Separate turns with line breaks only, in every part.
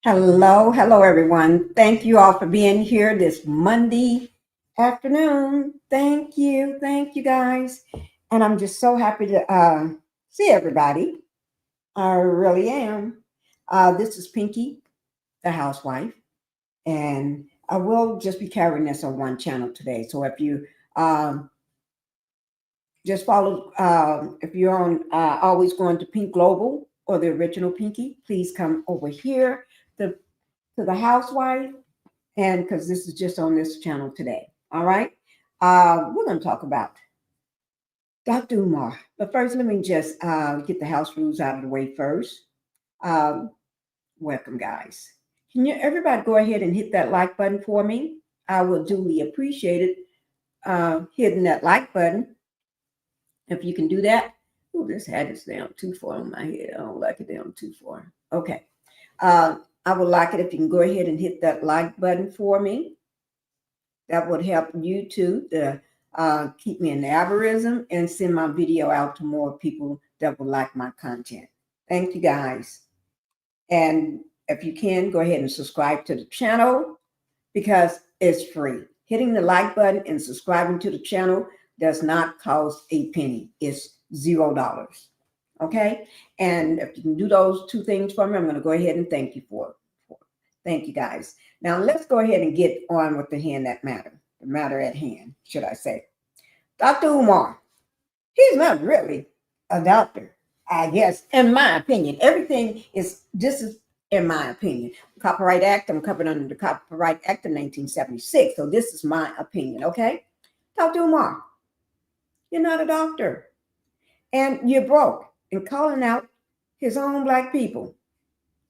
Hello, everyone. Thank you all for being here this Monday afternoon. Thank you guys. And I'm just so happy to see everybody. I really am. This is Pinkie, the housewife, and I will just be carrying this on one channel today. So if you just follow, if you're on always going to Pink Global or the original Pinkie, please come over here to, to the housewife and because this is just on this channel today. All right. We're going to talk about Dr. Umar. But first, let me just get the house rules out of the way first. Um, Welcome, guys. Can you everybody go ahead and hit that like button for me? I will duly appreciate it. Hitting that like button. If you can do that. Oh, this hat is down too far on my head. I don't like it down too far. Okay. I would like it if you can go ahead and hit that like button for me. That would help YouTube to keep me in the algorithm and send my video out to more people that would like my content. Thank you guys. And if you can, go ahead and subscribe to the channel because it's free. Hitting the like button and subscribing to the channel does not cost a penny. It's $0. Okay? And if you can do those two things for me, I'm going to go ahead and thank you for it. Thank you guys. Now let's go ahead and get on with the matter at hand, should I say. Dr. Umar, he's not really a doctor, I guess, in my opinion. This is in my opinion. Copyright Act, I'm covered under the Copyright Act of 1976. So this is my opinion, okay? Dr. Umar, you're not a doctor. And you're broke and calling out his own black people.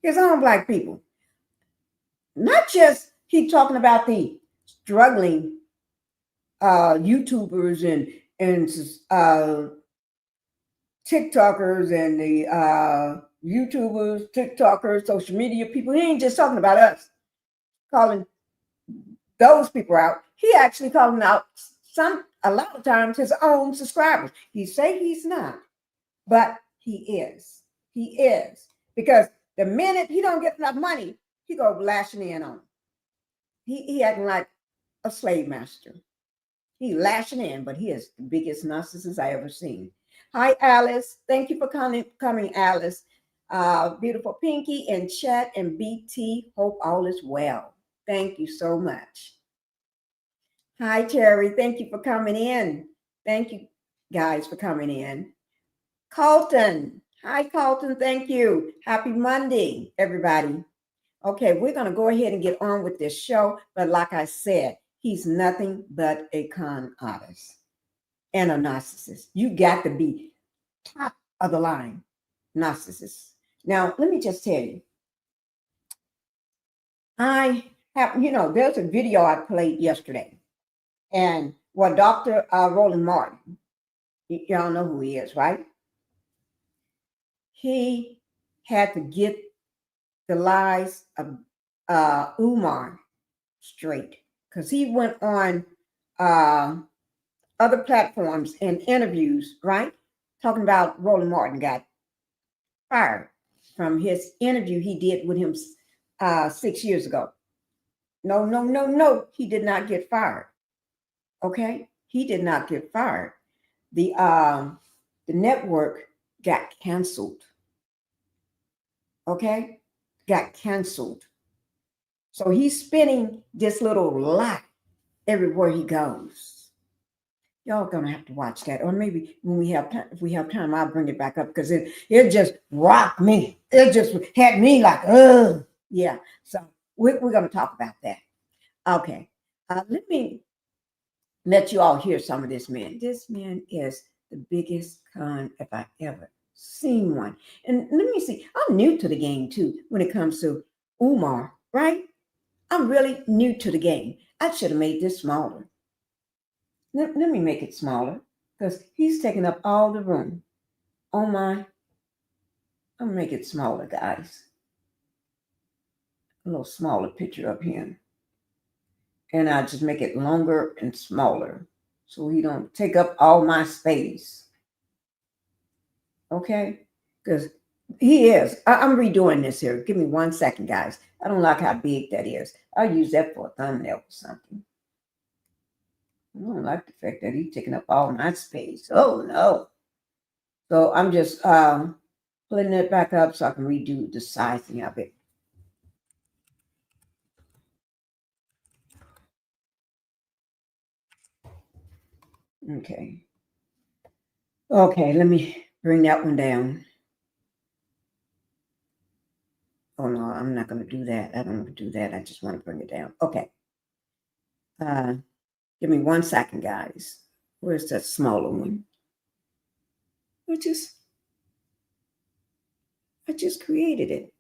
His own black people. Not just keep talking about the struggling YouTubers and TikTokers and the YouTubers, TikTokers, social media people. He ain't just talking about us, calling those people out. He actually calling out a lot of times his own subscribers. He say he's not, but he is. He is because the minute he don't get enough money, he go lashing in on him. He acting like a slave master. He lashing in, but he is the biggest narcissist I ever seen. Hi, Alice. Thank you for coming, Alice. Beautiful Pinkie in chat and BT. Hope all is well. Thank you so much. Hi, Terry. Thank you for coming in. Thank you, guys, for coming in. Colton. Hi, Colton. Thank you. Happy Monday, everybody. Okay, we're going to go ahead and get on with this show. But like I said, he's nothing but a con artist and a narcissist. You got to be top of the line narcissist. Now, let me just tell you, there's a video I played yesterday. And Dr. Roland Martin, y'all know who he is, right? He had to get the lies of Umar straight because he went on other platforms and interviews, right? Talking about Roland Martin got fired from his interview he did with him 6 years ago. No. He did not get fired. Okay? He did not get fired. The network got canceled. Okay? Got canceled. So he's spinning this little lie everywhere he goes. Y'all gonna have to watch that, or maybe when we have time, if we have time, I'll bring it back up because it just rocked me. It just had me like, yeah. So we're gonna talk about that. Okay, let me let you all hear some of this man. This man is the biggest con if I ever seen one. And let me see, I'm new to the game too when it comes to Umar, right? I'm really new to the game. I should have made this smaller. Let me make it smaller because he's taking up all the room. Oh my. I'll make it smaller, guys. A little smaller picture up here. And I just make it longer and smaller so he don't take up all my space. Okay? Because He is. I'm redoing this here. Give me 1 second, guys. I don't like how big that is. I'll use that for a thumbnail or something. I don't like the fact that he's taking up all my space. Oh no. So I'm just putting it back up so I can redo the sizing of it. Okay. Okay, let me bring that one down. Oh no, I'm not going to do that. I don't want to do that. I just want to bring it down. Okay. Give me 1 second, guys. Where's that smaller one? I just created it.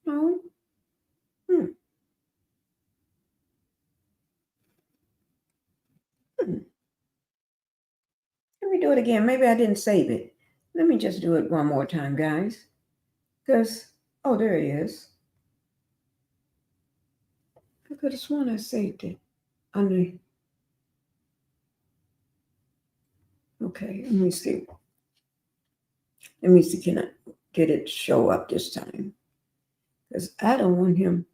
No. Hmm. Hmm. Let me do it again. Maybe I didn't save it. Let me just do it one more time, guys. Because, oh, there it is. I could have sworn I saved it. Under. Okay, let me see. Let me see, can I get it to show up this time? Because I don't want him.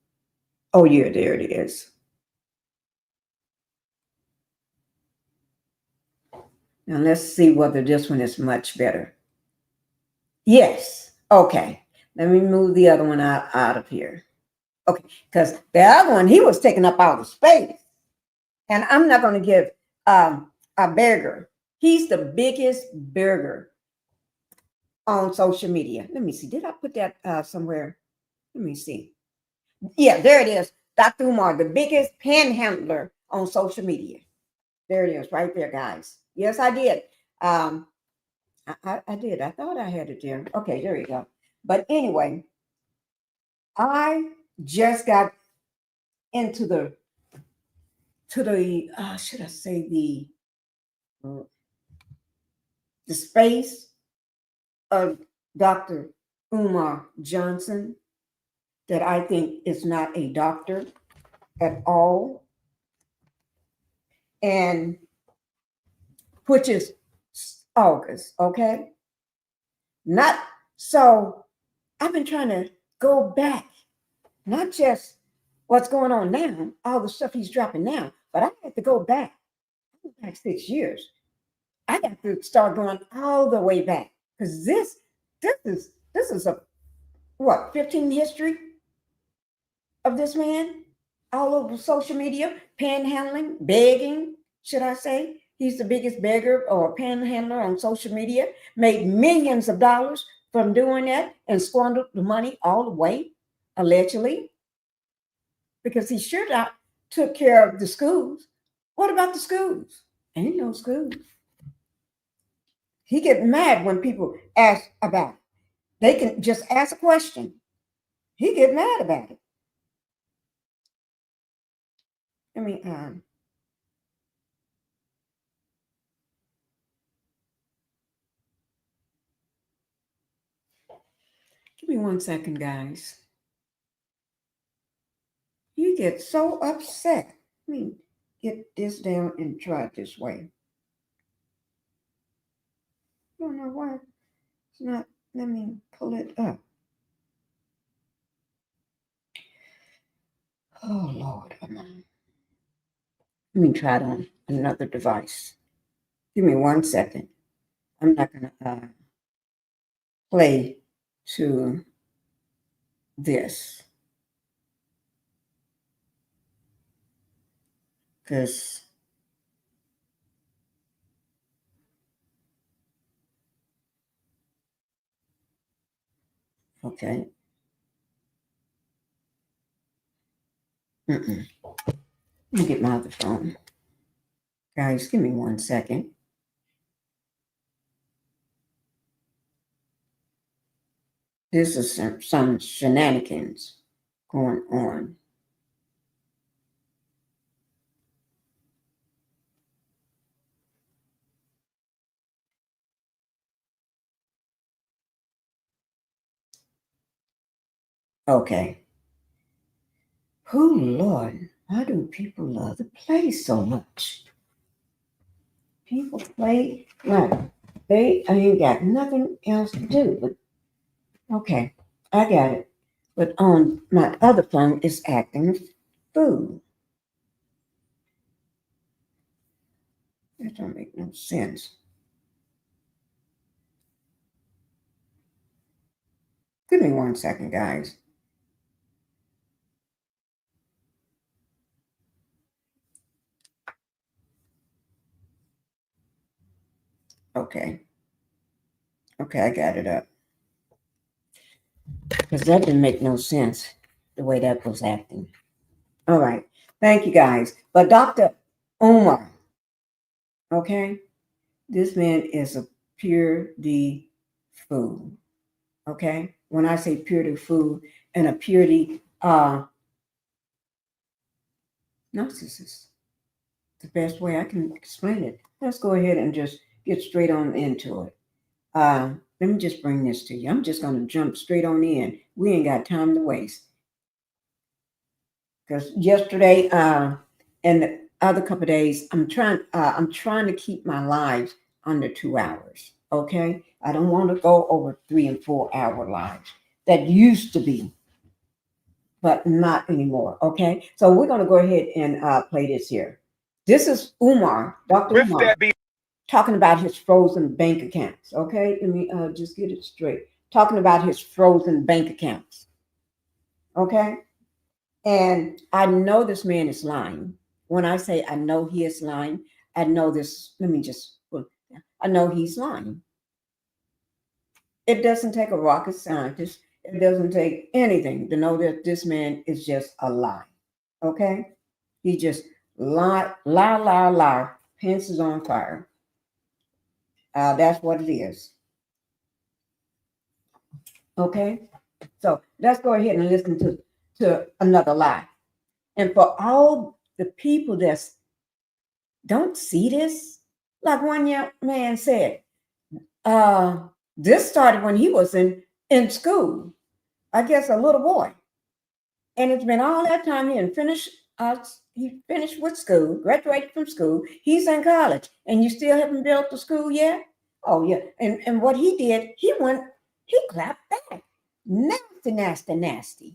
Oh, yeah, there it is. Now let's see whether this one is much better. Yes. Okay. Let me move the other one out of here. Okay, because the other one, he was taking up all the space. And I'm not going to give a burger. He's the biggest burger on social media. Let me see. Did I put that somewhere? Let me see. Yeah, there it is. Dr. Umar, the biggest panhandler on social media. There it is, right there, guys. Yes, I did. I did. I thought I had it there. Okay, there you go. But anyway, I just got into the should I say the space of Dr. Umar Johnson that I think is not a doctor at all, and which is August, okay? Not so. I've been trying to go back, not just what's going on now, all the stuff he's dropping now, but I have to go back 6 years. I got to start going all the way back because this is a what 15 history of this man all over social media, panhandling, begging, should I say? He's the biggest beggar or panhandler on social media, made millions of dollars from doing that and squandered the money all the way, allegedly, because he sure not took care of the schools. What about the schools? Ain't no schools. He get mad when people ask about it. They can just ask a question. He get mad about it. I mean, give me 1 second, guys. You get so upset. Let me get this down and try it this way. I don't know why it's not. Let me pull it up. Oh, Lord. Let me try it on another device. Give me 1 second. I'm not going to play to this because okay. Let me get my other phone. Guys, give me 1 second. This is some shenanigans going on. Okay. Oh, Lord. Why do people love to play so much? People play right. I ain't got nothing else to do. But okay, I got it. But on my other phone is acting fool. That don't make no sense. Give me 1 second, guys. Okay. Okay, I got it up. Because that didn't make no sense the way that was acting. All right. Thank you, guys. But Dr. Umar, okay, this man is a pure D fool. Okay. When I say purity fool and a purity narcissist, the best way I can explain it. Let's go ahead and just get straight on into it. Let me just bring this to you. I'm just going to jump straight on in. We ain't got time to waste. Because yesterday and the other couple of days, I'm trying to keep my lives under 2 hours. Okay, I don't want to go over 3 and 4 hour lives. That used to be, but not anymore. Okay, so we're going to go ahead and play this here. This is Umar, Dr. Umar, talking about his frozen bank accounts. Okay, let me just get it straight. Talking about his frozen bank accounts. Okay, and I know this man is lying. When I say I know he is lying, I know this. Let me just. I know he's lying. It doesn't take a rocket scientist. It doesn't take anything to know that this man is just a lie. Okay, he just lie, lie, lie, lie. Pants is on fire. That's what it is. Okay, so let's go ahead and listen to another lie. And for all the people that don't see this, like one young man said, this started when he was in school. I guess a little boy, and it's been all that time. He finished with school, graduated from school. He's in college, and you still haven't built the school yet. Oh yeah, and what he did, he clapped back, nasty, nasty, nasty.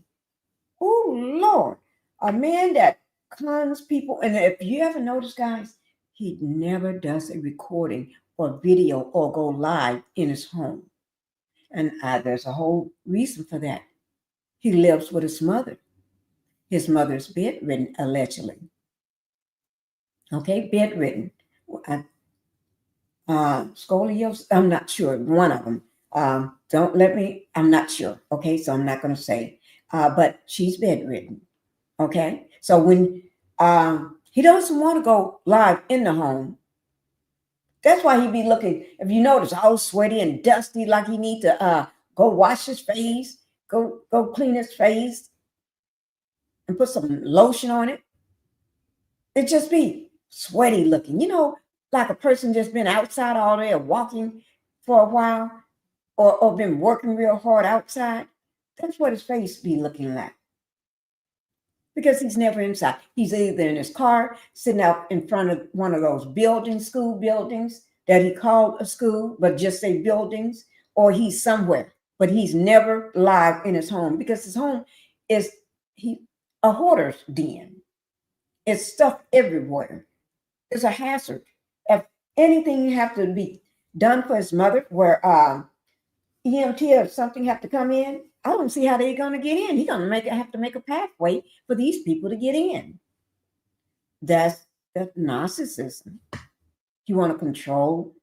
Oh Lord, a man that cons people, and if you ever notice, guys, he never does a recording or video or go live in his home, and there's a whole reason for that. He lives with his mother. His mother's bedridden, allegedly. Okay, bedridden. Scoliosis, I'm not sure. One of them. Don't let me, I'm not sure. Okay, so I'm not going to say. But she's bedridden. Okay, so when he doesn't want to go live in the home, that's why he be looking, if you notice, all sweaty and dusty, like he need to go wash his face, go clean his face, and put some lotion on it. It just be sweaty looking, like a person just been outside all day or walking for a while or been working real hard outside. That's what his face be looking like. Because he's never inside. He's either in his car, sitting out in front of one of those buildings, school buildings that he called a school, but just say buildings, or he's somewhere, but he's never live in his home because his home is a hoarder's den. It's stuff everywhere. It's a hazard. If anything have to be done for his mother, where EMT or something have to come in, I don't see how they're going to get in. He's going to have to make a pathway for these people to get in. That's narcissism. He want to control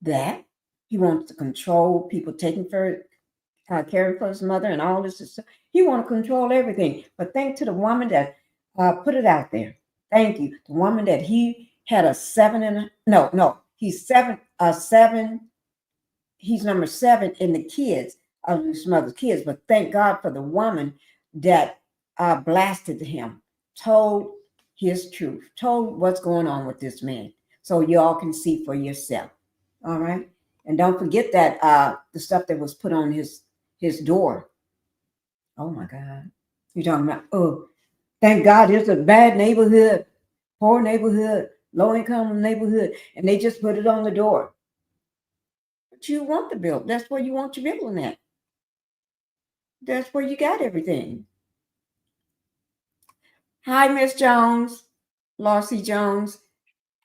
that. He wants to control people taking caring for his mother and all this stuff. He want to control everything. But thanks to the woman that put it out there. Thank you. The woman that he had he's number 7 in the kids of his mother's kids. But thank God for the woman that blasted him, told his truth, told what's going on with this man, so y'all can see for yourself. All right, and don't forget that the stuff that was put on his door. Oh my God, you're talking about? Oh, thank God, it's a bad neighborhood, poor neighborhood, low income neighborhood, and they just put it on the door. you want the bill. That's where you want your billing at. That's where you got everything. Hi, Miss Jones, Lossie Jones.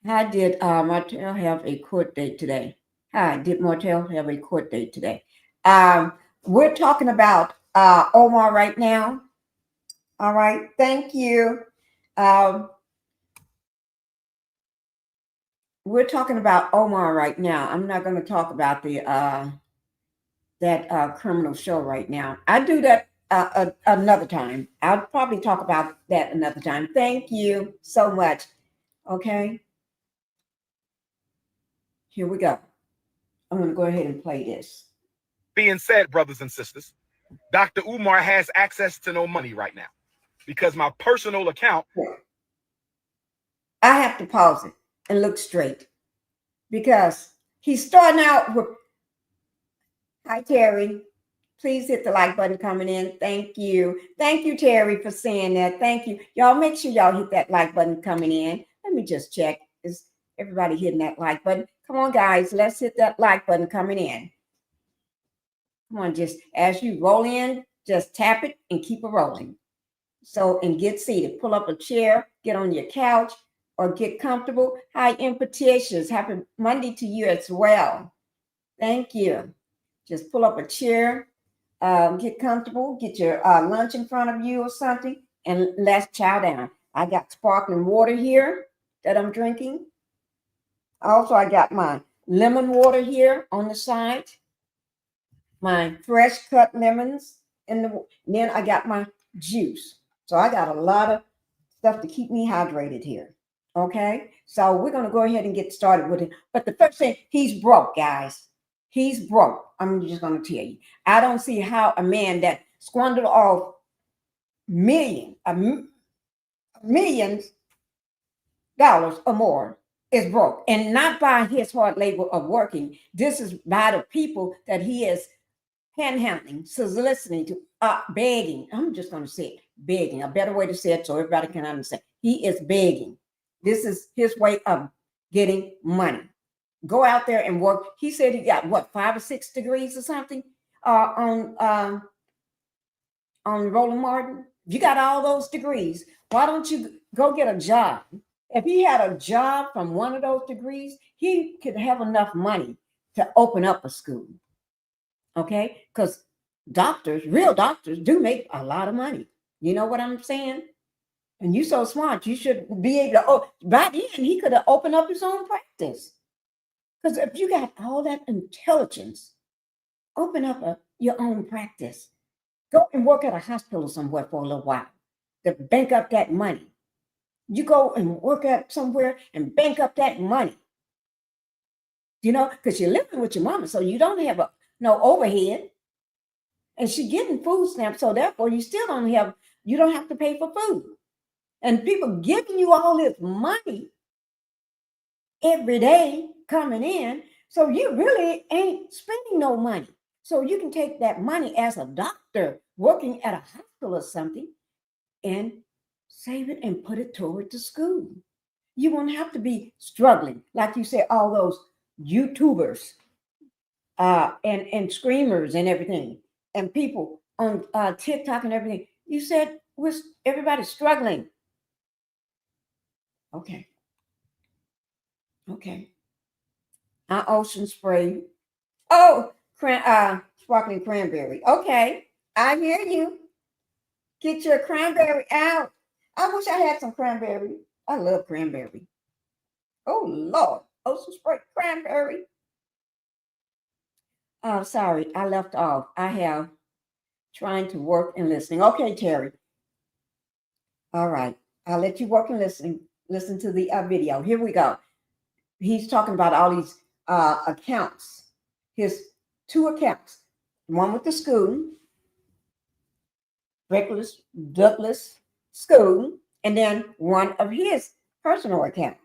Hi, did Martell have a court date today? Hi, did Martell have a court date today? We're talking about Omar right now. All right, thank you. We're talking about Omar right now. I'm not going to talk about the that criminal show right now. I do that another time. I'll probably talk about that another time. Thank you so much. Okay, here we go. I'm going to go ahead and play this.
Being said, brothers and sisters, Dr. Umar has access to no money right now because my personal account.
I have to pause it and look straight because he's starting out with, hi, Terry. Please hit the like button coming in. Thank you. Thank you, Terry, for saying that. Thank you. Y'all make sure y'all hit that like button coming in. Let me just check. Is everybody hitting that like button? Come on, guys. Let's hit that like button coming in. Come on, just as you roll in, just tap it and keep it rolling. So, and get seated. Pull up a chair, get on your couch, or get comfortable. Hi, Impetitious. Happy Monday to you as well. Thank you. Just pull up a chair. Get comfortable, get your lunch in front of you or something, and let's chow down. I got sparkling water here that I'm drinking. Also, I got my lemon water here on the side, my fresh cut lemons, and then I got my juice. So I got a lot of stuff to keep me hydrated here. Okay, so we're going to go ahead and get started with it. But the first thing, he's broke, guys. He's broke. I'm just going to tell you. I don't see how a man that squandered off millions dollars or more is broke. And not by his hard labor of working. This is by the people that he is panhandling, soliciting to, begging. I'm just going to say it, begging. A better way to say it so everybody can understand. He is begging. This is his way of getting money. Go out there and work. He said he got what, 5 or 6 degrees or something on Roland Martin. You got all those degrees. Why don't you go get a job? If he had a job from one of those degrees, he could have enough money to open up a school. Okay, because doctors, real doctors, do make a lot of money. You know what I'm saying? And you're so smart, you should be able to. Oh, by then he could have opened up his own practice. Because if you got all that intelligence, open up your own practice. Go and work at a hospital somewhere for a little while to bank up that money. You go and work at somewhere and bank up that money. You know, because you're living with your mama, so you don't have no overhead. And she's getting food stamps, so therefore you still don't have to pay for food. And people giving you all this money every day coming in, so you really ain't spending no money. So you can take that money as a doctor working at a hospital or something and save it and put it toward the school. You won't have to be struggling, like you said, all those YouTubers and screamers and everything, and people on TikTok and everything. You said everybody's struggling. Okay. Ocean spray. Oh, sparkling cranberry. Okay, I hear you. Get your cranberry out. I wish I had some cranberry. I love cranberry. Oh, Lord. Ocean spray cranberry. Oh, sorry, I left off. I have trying to work and listening. Okay, Terry. All right, I'll let you work and listen to the video. Here we go. He's talking about all these accounts. His 2 accounts. One with the school, Douglas School, and then one of his personal account.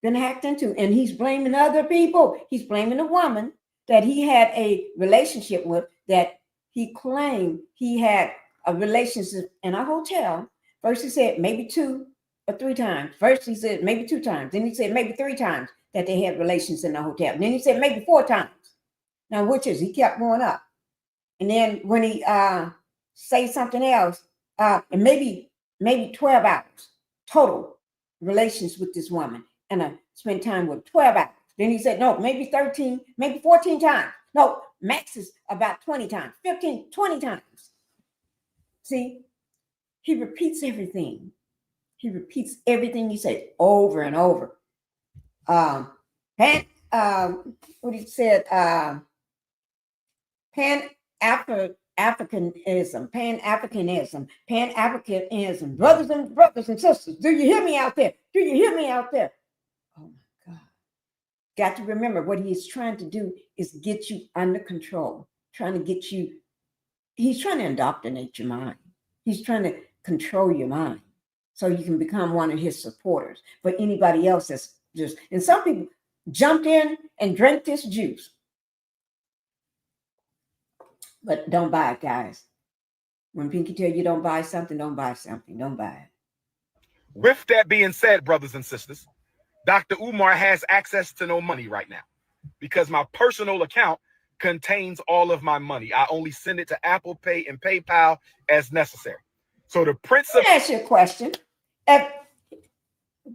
Been hacked into, and he's blaming other people. He's blaming a woman that he had a relationship with, that he claimed he had a relationship in a hotel. First he said maybe 2 or 3 times. First he said maybe 2 times. Then he said maybe 3 times that they had relations in the hotel. And then he said maybe 4 times. Now, which is he kept going up. And then when he say something else, and maybe 12 hours total relations with this woman, and I spent time with 12 hours. Then he said, no, maybe 13, maybe 14 times. No, max is about 20 times, 15, 20 times. See, he repeats everything. He repeats everything he says over and over. What he said, Pan-Africanism, Pan-Africanism, brothers and sisters. Do you hear me out there? Do you hear me out there? Oh my God. Got to remember what he is trying to do is get you under control, he's trying to indoctrinate your mind. He's trying to control your mind so you can become one of his supporters. But anybody else that's just, and some people jumped in and drank this juice. But don't buy it, guys. When Pinkie tell you don't buy something, don't buy something. Don't buy it.
With that being said, brothers and sisters, Dr. Umar has access to no money right now because my personal account contains all of my money. I only send it to Apple Pay and PayPal as necessary. So the Prince of...
Let me ask you a question.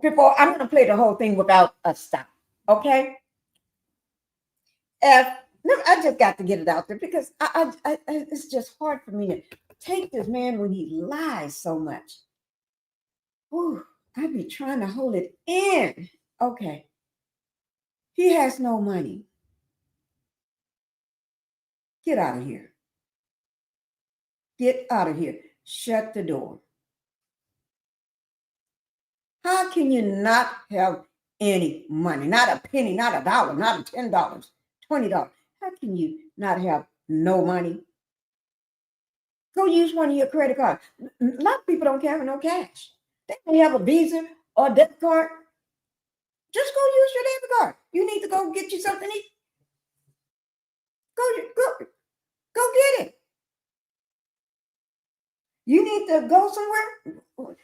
Before I'm going to play the whole thing without a stop, okay? I just got to get it out there because it's just hard for me to take this man when he lies so much. Ooh, I be trying to hold it in. Okay. He has no money. Get out of here. Get out of here. Shut the door. How can you not have any money? Not a penny, not a dollar, not a $10, $20. How can you not have no money? Go use one of your credit cards. A lot of people don't have no cash. They may have a Visa or a debit card. Just go use your debit card. You need to go get you something to eat. Go get it. You need to go somewhere.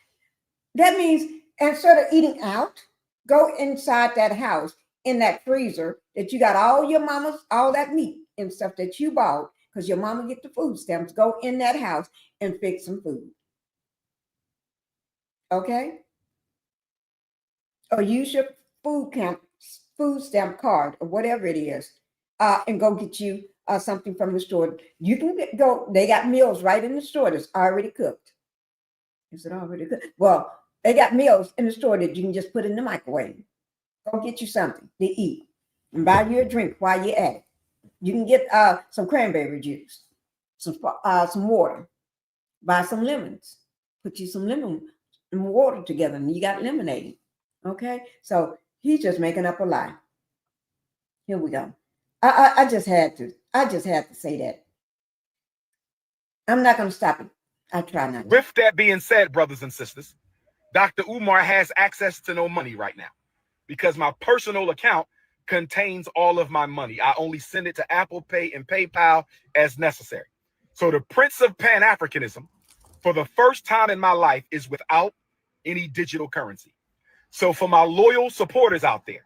That means instead of eating out, go inside that house in that freezer that you got all your mama's, all that meat and stuff that you bought because your mama get the food stamps. Go in that house and fix some food. Okay? Or use your food stamp card or whatever it is, and go get you something from the store. You can go. They got meals right in the store that's already cooked. Is it already cooked? Well, they got meals in the store that you can just put in the microwave. Go get you something to eat and buy you a drink while you're at it. You can get some cranberry juice, some water, buy some lemons, put you some lemon and water together, and you got lemonade. Okay, so he's just making up a lie. Here we go. I just had to say that. I'm not going to stop it. I try not to.
With that being said, brothers and sisters, Dr. Umar has access to no money right now because my personal account contains all of my money. I only send it to Apple Pay and PayPal as necessary. So the Prince of Pan-Africanism, for the first time in my life, is without any digital currency. So for my loyal supporters out there,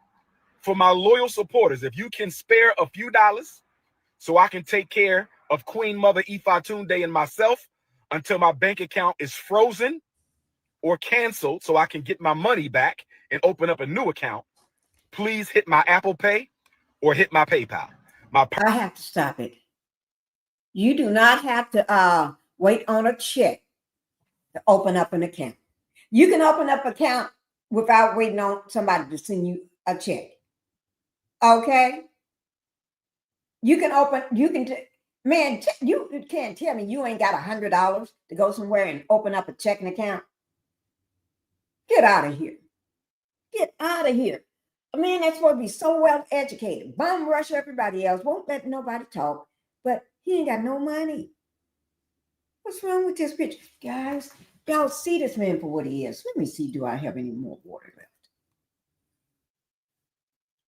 if you can spare a few dollars so I can take care of Queen Mother Ifatunde and myself until my bank account is frozen or canceled so I can get my money back and open up a new account, please hit my Apple Pay or hit my PayPal.
I have to stop it. You do not have to wait on a check to open up an account. You can open up an account without waiting on somebody to send you a check. Okay? You can't tell me you ain't got $100 to go somewhere and open up a checking account. Get out of here. Get out of here. A man that's supposed to be so well educated, bum rush everybody else, won't let nobody talk, but he ain't got no money. What's wrong with this picture? Guys, y'all see this man for what he is. Let me see, do I have any more water left?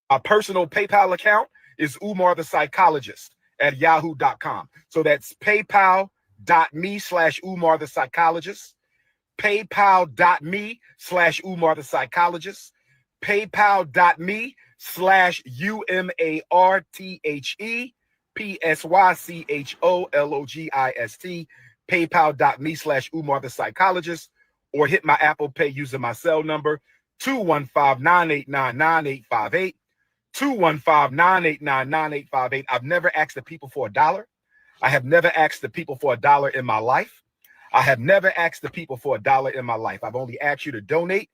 My personal PayPal account is Umar the Psychologist at yahoo.com. So that's paypal.me/Umar the Psychologist, paypal.me/Umar the Psychologist, paypal.me/UMARTHE PSYCHOLOGIST, paypal.me/Umar the psychologist, or hit my Apple Pay using my cell number 215-989-9858. 215-989-9858. I've never asked the people for $1. I have never asked the people for $1 in my life. I have never asked the people for $1 in my life. I've only asked you to donate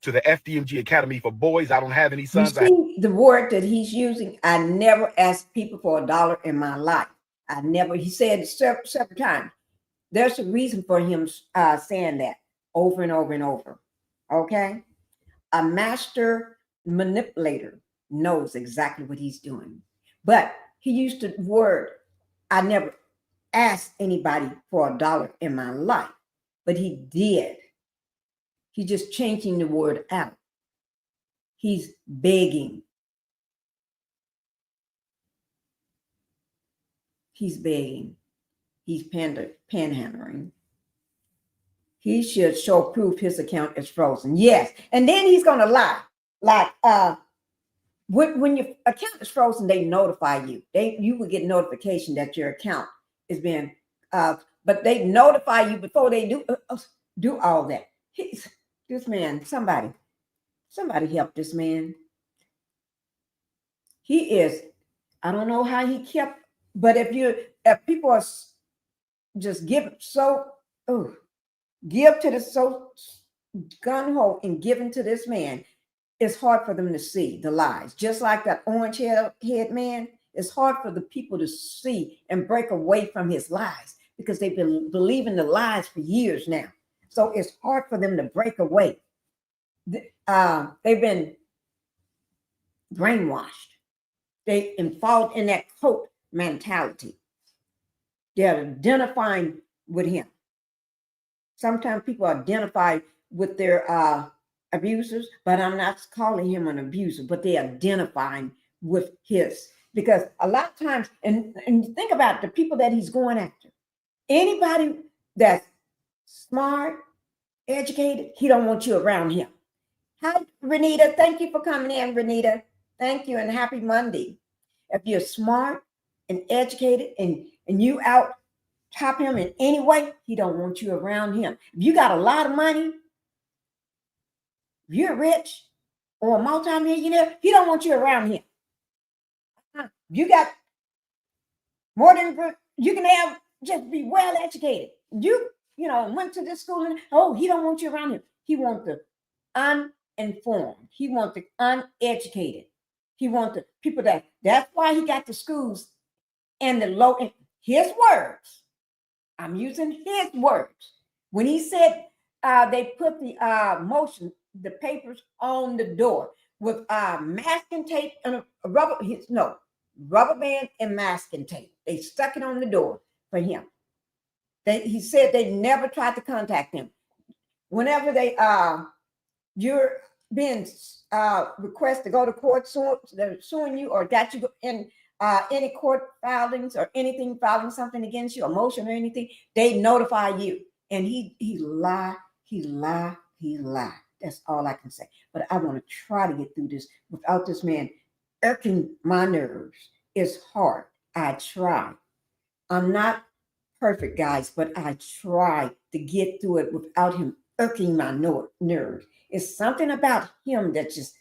to the FDMG Academy for Boys. I don't have any sons.
You see the word that he's using? I never asked people for $1 in my life. I never, he said it several times. There's a reason for him saying that over and over and over. Okay? A master manipulator knows exactly what he's doing. But he used the word, I never asked anybody for $1 in my life, but he did. He's just changing the word out. He's begging. He's begging. He's panhandling. He should show proof his account is frozen. Yes. And then he's going to lie. Like, when your account is frozen, they notify you. You will get notification that your account is being, but they notify you before they do all that. This man, somebody help this man. He is, I don't know how he kept, but if people are just give to this so gung-ho and giving to this man, it's hard for them to see the lies. Just like that orange head man, it's hard for the people to see and break away from his lies because they've been believing the lies for years now. So it's hard for them to break away. They've been brainwashed. They involved in that cult mentality. They're identifying with him. Sometimes people identify with their abusers, but I'm not calling him an abuser, but they're identifying with his. Because a lot of times, and think about the people that he's going after. Anybody that's smart, educated, he don't want you around him. Hi, Renita. Thank you for coming in, Renita. Thank you, and happy Monday. If you're smart and educated and you out top him in any way, he don't want you around him. If you got a lot of money, if you're rich or a multimillionaire, he don't want you around him. You got more than you can have, just be well educated. You went to this school and he don't want you around him. He wants the uninformed. He wants the uneducated. He wants the people that's why he got the schools and the low, his words. I'm using his words. When he said they put the the papers on the door with masking tape and rubber band and masking tape. They stuck it on the door for him. He said they never tried to contact him. Whenever you're being requested to go to court, they're suing you or got you in any court filings or anything, filing something against you, a motion or anything, they notify you. And he lied. That's all I can say. But I want to try to get through this without this man irking my nerves. It's hard. I try. I'm not perfect, guys, but I try to get through it without him irking my nerves. It's something about him that just,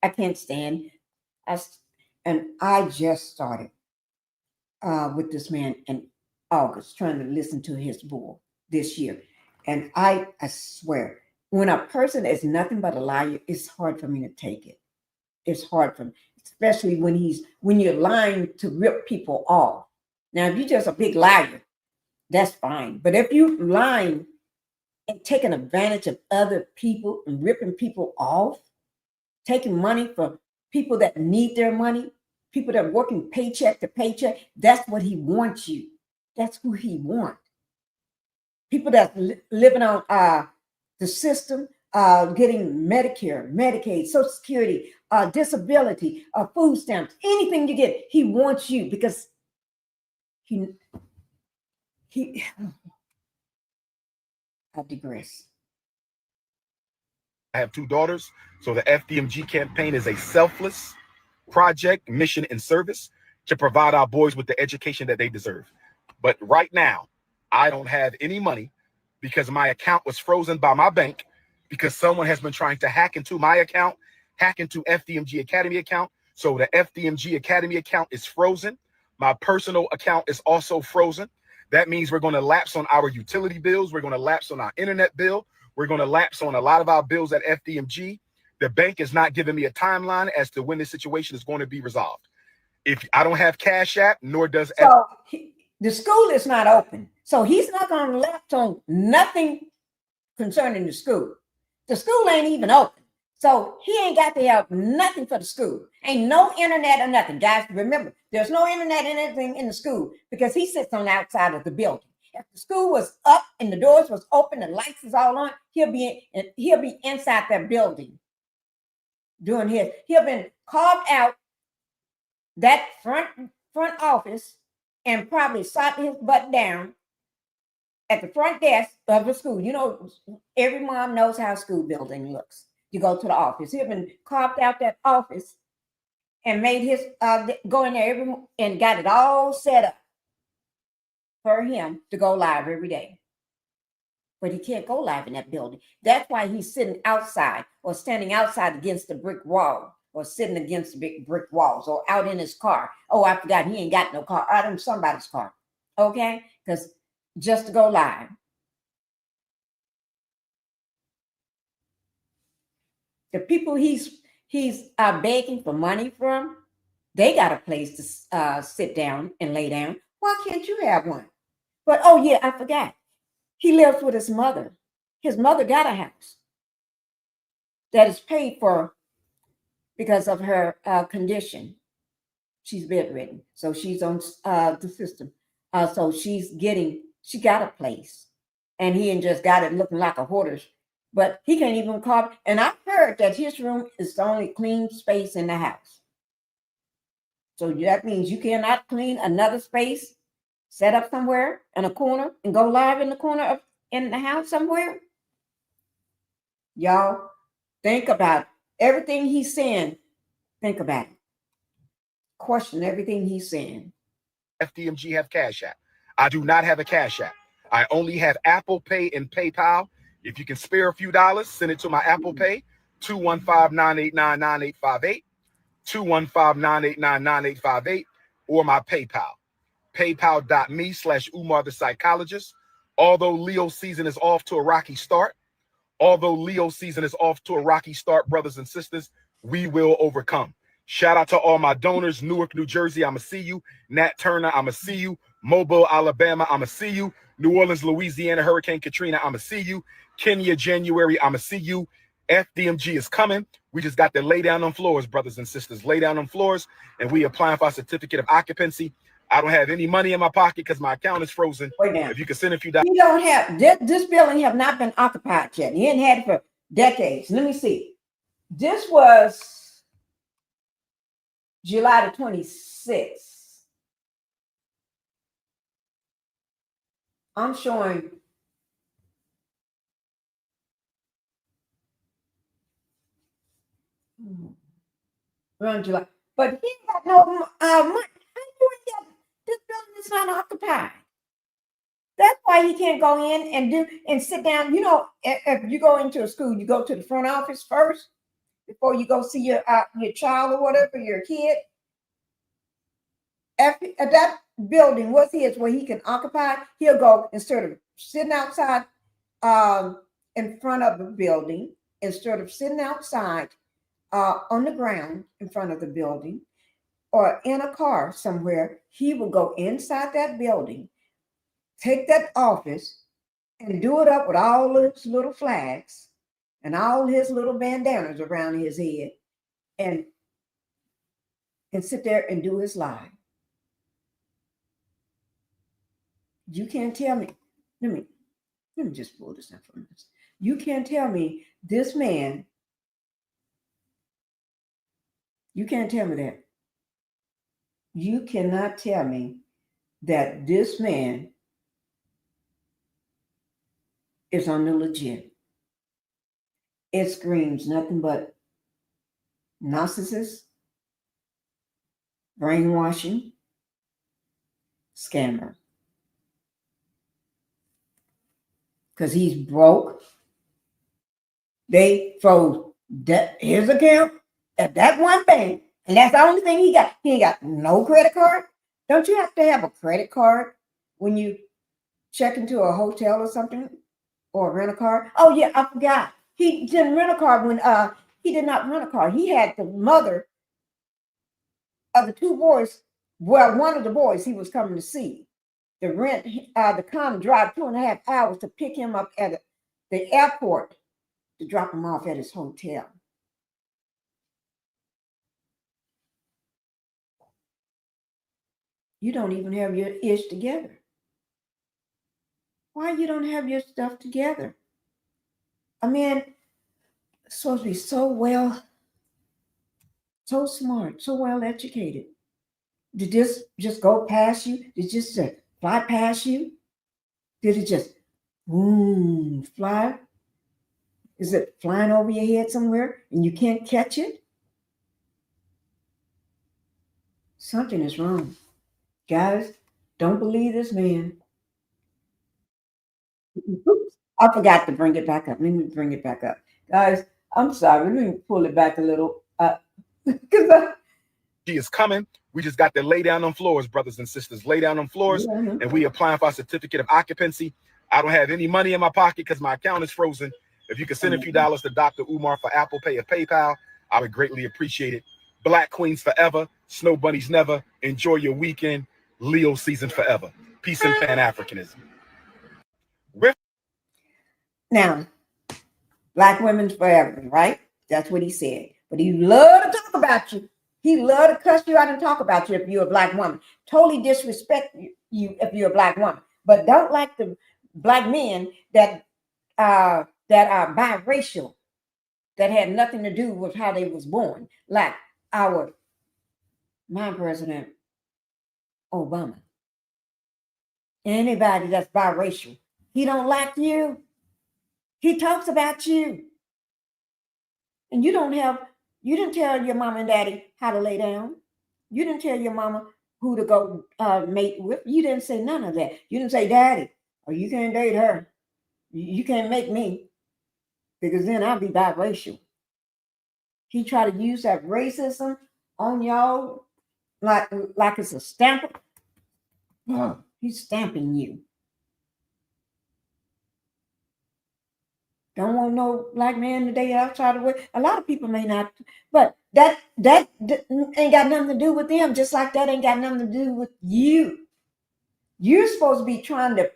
I can't stand. And I just started with this man in August, trying to listen to his bull this year. And I swear, when a person is nothing but a liar, it's hard for me to take it. It's hard for me, especially when you're lying to rip people off. Now, if you're just a big liar, that's fine. But if you're lying and taking advantage of other people and ripping people off, taking money from people that need their money, people that are working paycheck to paycheck, that's what he wants you. That's who he wants. People that living on the system, getting Medicare, Medicaid, Social Security, disability, food stamps, anything you get, he wants you because he I digress.
I have 2 daughters, so the FDMG campaign is a selfless project, mission, and service. to provide our boys with the education that they deserve. But right now, I don't have any money because my account was frozen by my bank because someone has been trying to hack into my account, hack into FDMG Academy account. So the FDMG Academy account is frozen. My personal account is also frozen. That means we're going to lapse on our utility bills. We're going to lapse on our internet bill. We're going to lapse on a lot of our bills at FDMG. The bank is not giving me a timeline as to when this situation is going to be resolved. If I don't have Cash App, nor does
the school is not open. So he's not going to lapse on nothing concerning the school. The school ain't even open. So he ain't got to have nothing for the school. Ain't no internet or nothing. Guys, remember, there's no internet and anything in the school because he sits on the outside of the building. If the school was up and the doors was open, the lights is all on, he'll be inside that building doing his. He'll been carved out that front office and probably sat his butt down at the front desk of the school. You know, every mom knows how a school building looks. You go to the office. He'd been carved out that office and made his go in there and got it all set up for him to go live every day. But he can't go live in that building. That's why he's sitting outside or standing outside against the brick wall or sitting against the big brick walls or out in his car. Oh, I forgot he ain't got no car. Out in somebody's car. Okay? Because just to go live. The people he's begging for money from, they got a place to sit down and lay down. Why can't you have one? But oh yeah, I forgot. He lives with his mother. His mother got a house that is paid for because of her condition. She's bedridden, so she's on the system. So she got a place, and he just got it looking like a hoarder's. But he can't even carve. And I heard that his room is the only clean space in the house. So that means you cannot clean another space, set up somewhere in a corner, and go live in the corner in the house somewhere. Y'all, think about everything he's saying. Think about it. Question everything he's saying.
FDMG have Cash App. I do not have a Cash App. I only have Apple Pay and PayPal. If you can spare a few dollars, send it to my Apple Pay, 215-989-9858, 215-989-9858, or my PayPal, paypal.me/Umar the Psychologist. Although Leo season is off to a rocky start, brothers and sisters, we will overcome. Shout out to all my donors. Newark, New Jersey, I'ma see you. Nat Turner, I'ma see you. Mobile, Alabama, I'ma see you. New Orleans, Louisiana, Hurricane Katrina, I'ma see you. Kenya, January, I'ma see you. FDMG is coming. We just got to lay down on floors, brothers and sisters. Lay down on floors, and we applying for a certificate of occupancy. I don't have any money in my pocket because my account is frozen. If you can send a few dollars.
You don't have this building have not been occupied yet. He ain't had it for decades. Let me see. This was July the 26th. I'm showing around July, but he got no money. This building is not occupied. That's why he can't go in and sit down. You know, if you go into a school, you go to the front office first before you go see your child or whatever, your kid. If that building was his where he can occupy, he'll go instead of sitting outside in front of the building, instead of sitting outside on the ground in front of the building or in a car somewhere, he will go inside that building, take that office and do it up with all his little flags and all his little bandanas around his head and sit there and do his live. You can't tell me, let me just pull this up from this. You can't tell me this man, you can't tell me that. You cannot tell me that this man is on the legit. It screams nothing but narcissist, brainwashing, scammer. Because he's broke. They froze his account at that one bank, and that's the only thing he got. He ain't got no credit card. Don't you have to have a credit card when you check into a hotel or something, or rent a car? Oh yeah, I forgot. He didn't rent a car when he did not rent a car. He had the mother of the two boys. Well, one of the boys he was coming to see. To come drive 2.5 hours to pick him up at the airport to drop him off at his hotel. You don't even have your ish together. Why you don't have your stuff together? A man is supposed to be so well, so smart, so well educated. Did this just go past you? Did it just fly past you? Did it just fly? Is it flying over your head somewhere and you can't catch it? Something is wrong. Guys, don't believe this man. Oops, I forgot to bring it back up. Let me bring it back up. Guys, I'm sorry. Let me pull it back a little.
She is coming. We just got to lay down on floors, brothers and sisters. Lay down on floors, and we applying for our certificate of occupancy. I don't have any money in my pocket because my account is frozen. If you could send a few dollars to Dr. Umar for Apple Pay or PayPal, I would greatly appreciate it. Black Queens forever. Snow Bunnies never. Enjoy your weekend. Leo season forever. Peace and Pan-Africanism.
Now, Black women forever, right? That's what he said. But he loved to talk about you. He loved to cuss you out and talk about you if you're a Black woman. Totally disrespect you if you're a Black woman. But don't like the Black men that are biracial, that had nothing to do with how they was born, like my president Obama. Anybody that's biracial, he don't like you. He talks about you. And you didn't tell your mom and daddy how to lay down. You didn't tell your mama who to go mate with. You didn't say none of that. You didn't say, Daddy, or you can't date her. You can't make me, because then I'll be biracial. He tried to use that racism on y'all like it's a stamp. He's stamping you. Don't want no Black man today outside the way. A lot of people may not, but that ain't got nothing to do with them. Just like that ain't got nothing to do with you. You're supposed to be trying to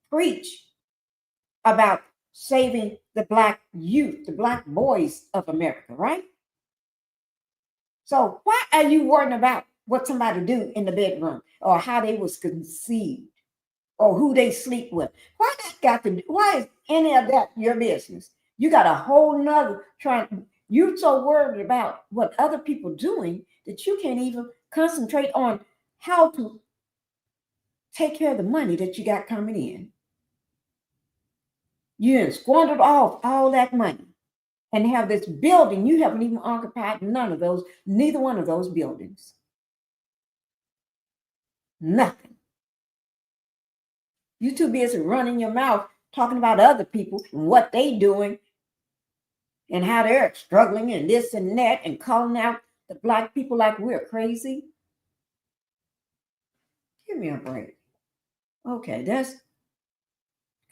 preach about saving the Black youth, the Black boys of America, right? So why are you worrying about what somebody do in the bedroom, or how they was conceived, or who they sleep with? Why is any of that your business? You got a whole nother you're so worried about what other people doing that you can't even concentrate on how to take care of the money that you got coming in. You squandered off all that money and have this building. You haven't even occupied neither one of those buildings. Nothing. You too busy running your mouth talking about other people and what they doing and how they're struggling and this and that, and calling out the Black people like we're crazy. Give me a break. Okay,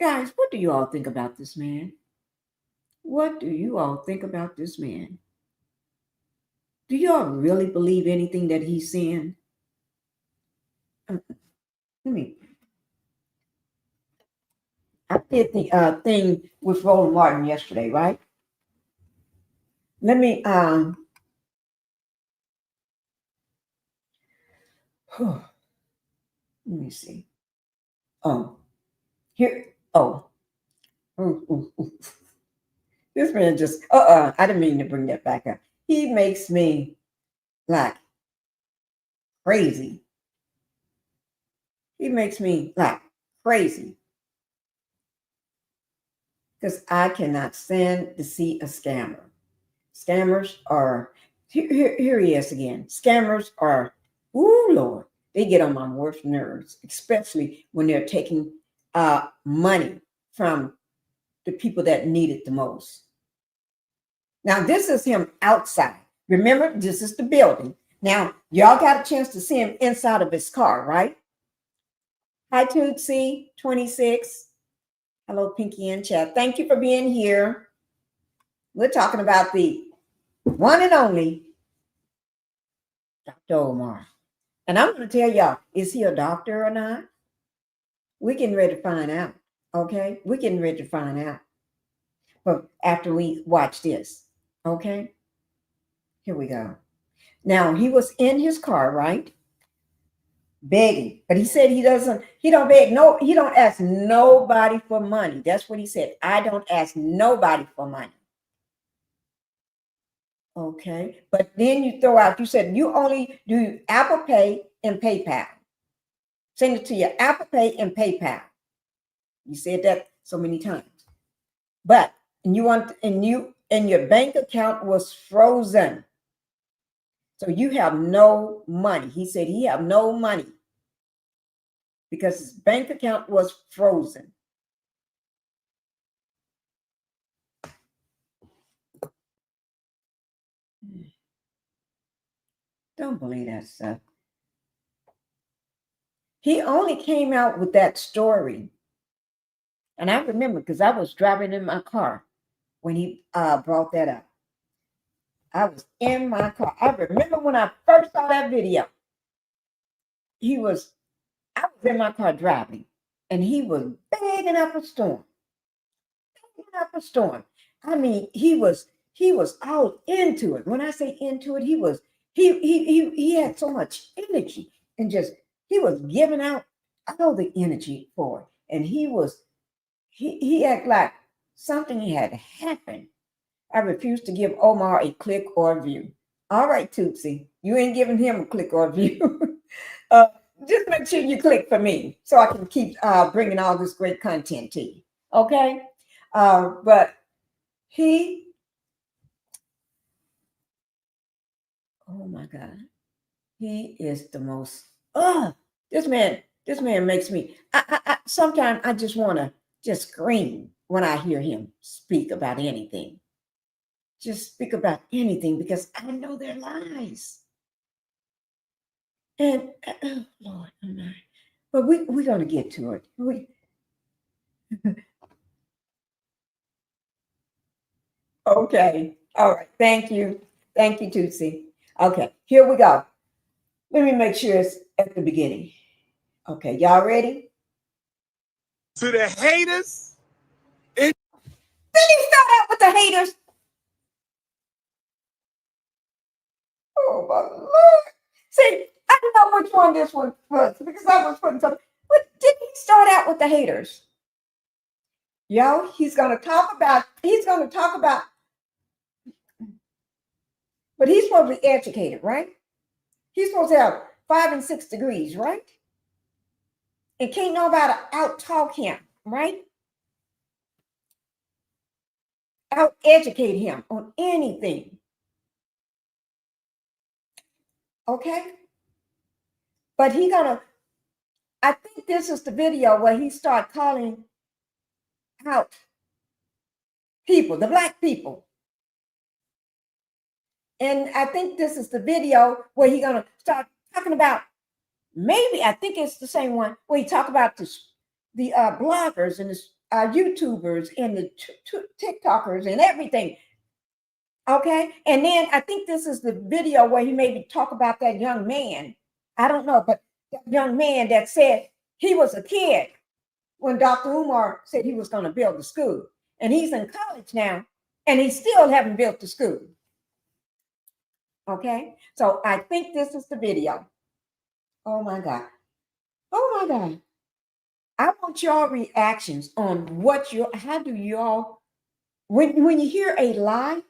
guys, what do you all think about this man? What do you all think about this man? Do y'all really believe anything that he's saying? I did the thing with Roland Martin yesterday, right? Let me see. Oh, here. Oh, this man just. I didn't mean to bring that back up. He makes me like crazy. He makes me like crazy because I cannot stand to see a scammer. Scammers are here. He is again. Scammers are. Ooh, Lord. They get on my worst nerves, especially when they're taking money from the people that need it the most. Now, this is him outside. Remember, this is the building. Now, y'all got a chance to see him inside of his car, right? Hi, Tootsie 26. Hello, Pinkie in chat. Thank you for being here. We're talking about the one and only Dr. Umar. And I'm going to tell y'all, is he a doctor or not? We're getting ready to find out, okay? We're getting ready to find out. But after we watch this, okay? Here we go. Now, he was in his car, right? Begging. But he said he don't beg. No, he don't ask nobody for money. That's what he said. I don't ask nobody for money. Okay. But then you throw out, you said you only do Apple Pay and PayPal. Send it to your Apple Pay and PayPal. You said that so many times. But and your bank account was frozen. So you have no money. He said he have no money because his bank account was frozen. Don't believe that stuff. He only came out with that story. And I remember because I was driving in my car when he brought that up. I was in my car. I remember when I first saw that video. I was in my car driving, and he was begging up a storm. Begging up a storm. I mean, he was all into it. When I say into it, he had so much energy and he was giving out all the energy for it. And he acted like something had happened. I refuse to give Omar a click or a view. All right, Tootsie, you ain't giving him a click or a view. Just make sure you click for me so I can keep bringing all this great content to you. Okay? But oh my God, he is the most, this man makes me, sometimes I just want to just scream when I hear him speak about anything. Just speak about anything because I know they're lies. And oh Lord, but we're going to get to it. Okay. All right. Thank you. Thank you, Tootsie. Okay, here we go. Let me make sure it's at the beginning. Okay, y'all ready?
To the haters.
Did he start out with the haters? Oh my Lord. See, I don't know which one this one was because I was putting something. But did he start out with the haters? Yo, he's going to talk about, but he's supposed to be educated, right? He's supposed to have 5 and 6 degrees, right? And can't nobody out-talk him, right? Out-educate him on anything. Okay? But I think this is the video where he started calling out people, the Black people. And I think this is the video where he's going to start talking about, maybe, I think it's the same one, where he talk about the bloggers and the YouTubers and the TikTokers and everything. Okay? And then I think this is the video where he maybe talk about that young man. I don't know, but that young man that said he was a kid when Dr. Umar said he was going to build the school. And he's in college now, and he still haven't built the school. Okay? So I think this is the video. Oh my God. Oh my God. I want y'all reactions on how do y'all, when you hear a lie,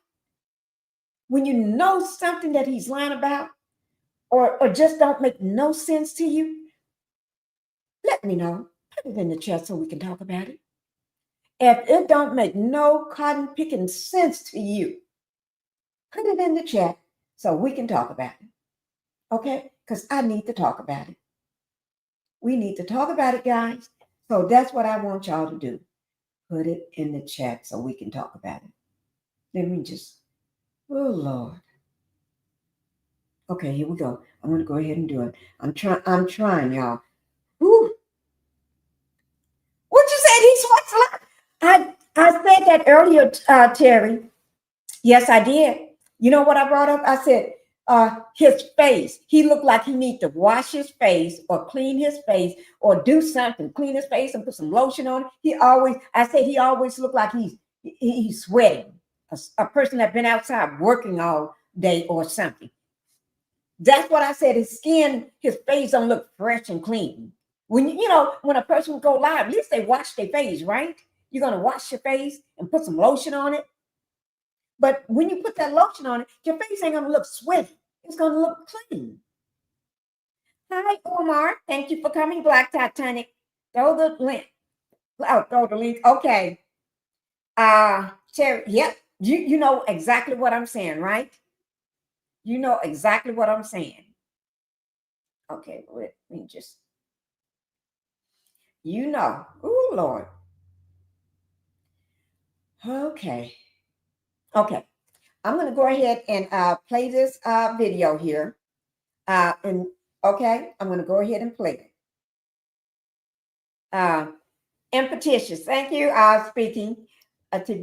when you know something that he's lying about, or just don't make no sense to you, let me know. Put it in the chat so we can talk about it. If it don't make no cotton picking sense to you, put it in the chat so we can talk about it. Okay? Because I need to talk about it. We need to talk about it, guys. So that's what I want y'all to do. Put it in the chat so we can talk about it. Let me just, oh Lord. Okay, here we go. I'm gonna go ahead and do it. I'm trying, y'all. Whew. What you said? He sweats a lot. I said that earlier, Terry. Yes, I did. You know what I brought up? I said his face. He looked like he needs to wash his face or clean his face or do something. Clean his face and put some lotion on it. I said he always looked like he's sweating. A person that's been outside working all day or something. That's what I said. His skin, his face don't look fresh and clean. When when a person go live, at least they wash their face, right? You're gonna wash your face and put some lotion on it. But when you put that lotion on it, your face ain't gonna look sweaty. It's gonna look clean. Hi, Umar. Thank you for coming, Black Titanic. Throw the link. Oh, throw the link. Okay. Terry, yep. You know exactly what I'm saying, right? You know exactly what I'm saying. Okay, let me just, oh Lord. Okay. I'm going to go ahead and play this video here. And okay, I'm going to go ahead and play it. Impetitious. Thank you. Speaking to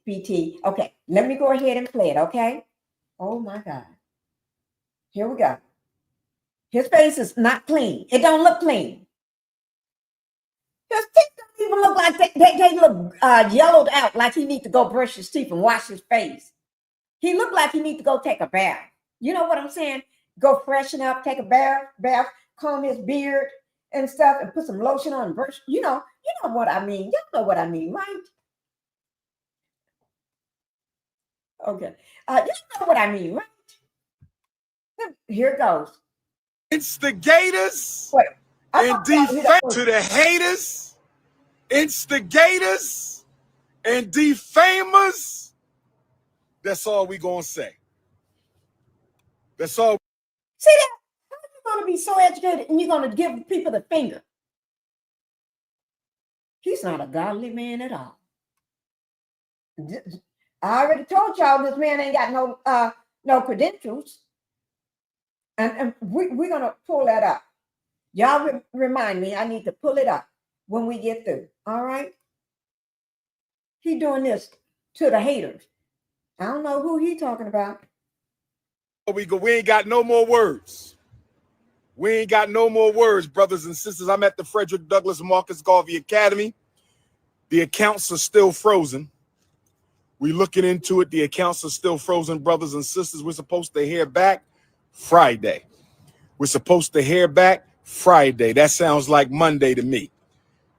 BT. Okay, let me go ahead and play it. Okay. Oh my God. Here we go. His face is not clean. It don't look clean. His teeth don't even look like they look yellowed out, like he need to go brush his teeth and wash his face. He looked like he need to go take a bath. You know what I'm saying? Go freshen up, take a bath, comb his beard and stuff, and put some lotion on and brush. You know what I mean. Y'all know what I mean, right? Okay. You know what I mean, right? Here it goes.
Instigators and to the haters, instigators and defamers. That's all we gonna say. That's all.
See that? How are you gonna be so educated and you're gonna give people the finger? He's not a godly man at all. I already told y'all this man ain't got no credentials. And we're gonna pull that up. Y'all remind me, I need to pull it up when we get through. All right. He doing this to the haters. I don't know who he talking about.
We ain't got no more words. We ain't got no more words, brothers and sisters. I'm at the Frederick Douglass Marcus Garvey Academy. The accounts are still frozen. We're looking into it. The accounts are still frozen, brothers and sisters. We're supposed to hear back Friday. We're supposed to hear back Friday. That sounds like Monday to me.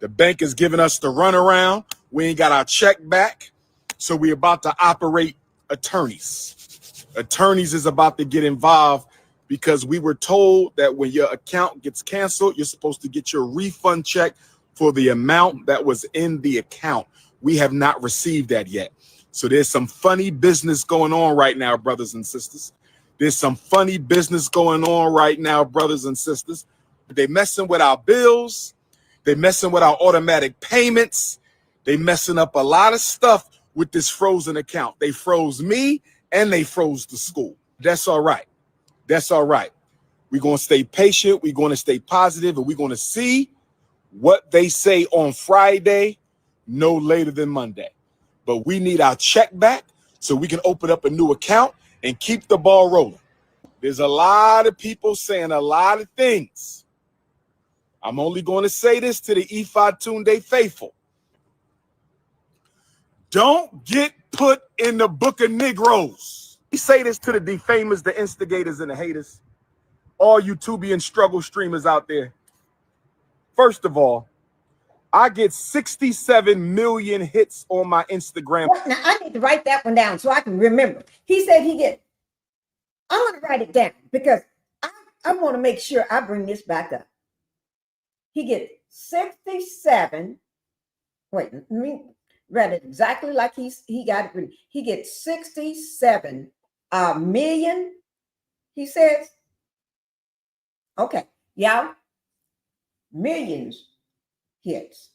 The bank is giving us the runaround. We ain't got our check back. So we're about to operate attorneys. Attorneys is about to get involved because we were told that when your account gets canceled, you're supposed to get your refund check for the amount that was in the account. We have not received that yet. So there's some funny business going on right now, brothers and sisters. There's some funny business going on right now, brothers and sisters. They messing with our bills. They messing with our automatic payments. They messing up a lot of stuff with this frozen account. They froze me and they froze the school. That's all right. That's all right. We're going to stay patient. We're going to stay positive, and we're going to see what they say on Friday, no later than Monday. But we need our check back so we can open up a new account and keep the ball rolling. There's a lot of people saying a lot of things. I'm only going to say this to the Ifa Tunde faithful. Don't get put in the book of Negroes. We say this to the defamers, the instigators, and the haters. All YouTubian struggle streamers out there. First of all, I get 67 million hits on my Instagram.
Now, I need to write that one down so I can remember. He said I'm going to write it down because I want to make sure I bring this back up. He gets 67. Wait, let me read it exactly like he got it. He gets 67 million, he says. Okay, y'all. millions hits.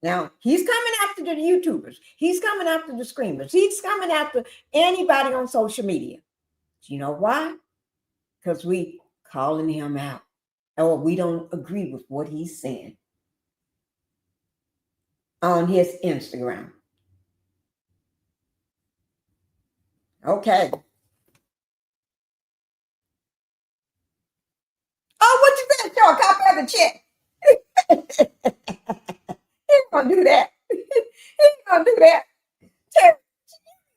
Now, he's coming after the YouTubers. He's coming after the screamers. He's coming after anybody on social media. Do you know why? Because we calling him out, or we don't agree with what he's saying on his Instagram. Okay. Oh, what you better show a copy of the check. He ain't gonna do that. He ain't gonna do that. You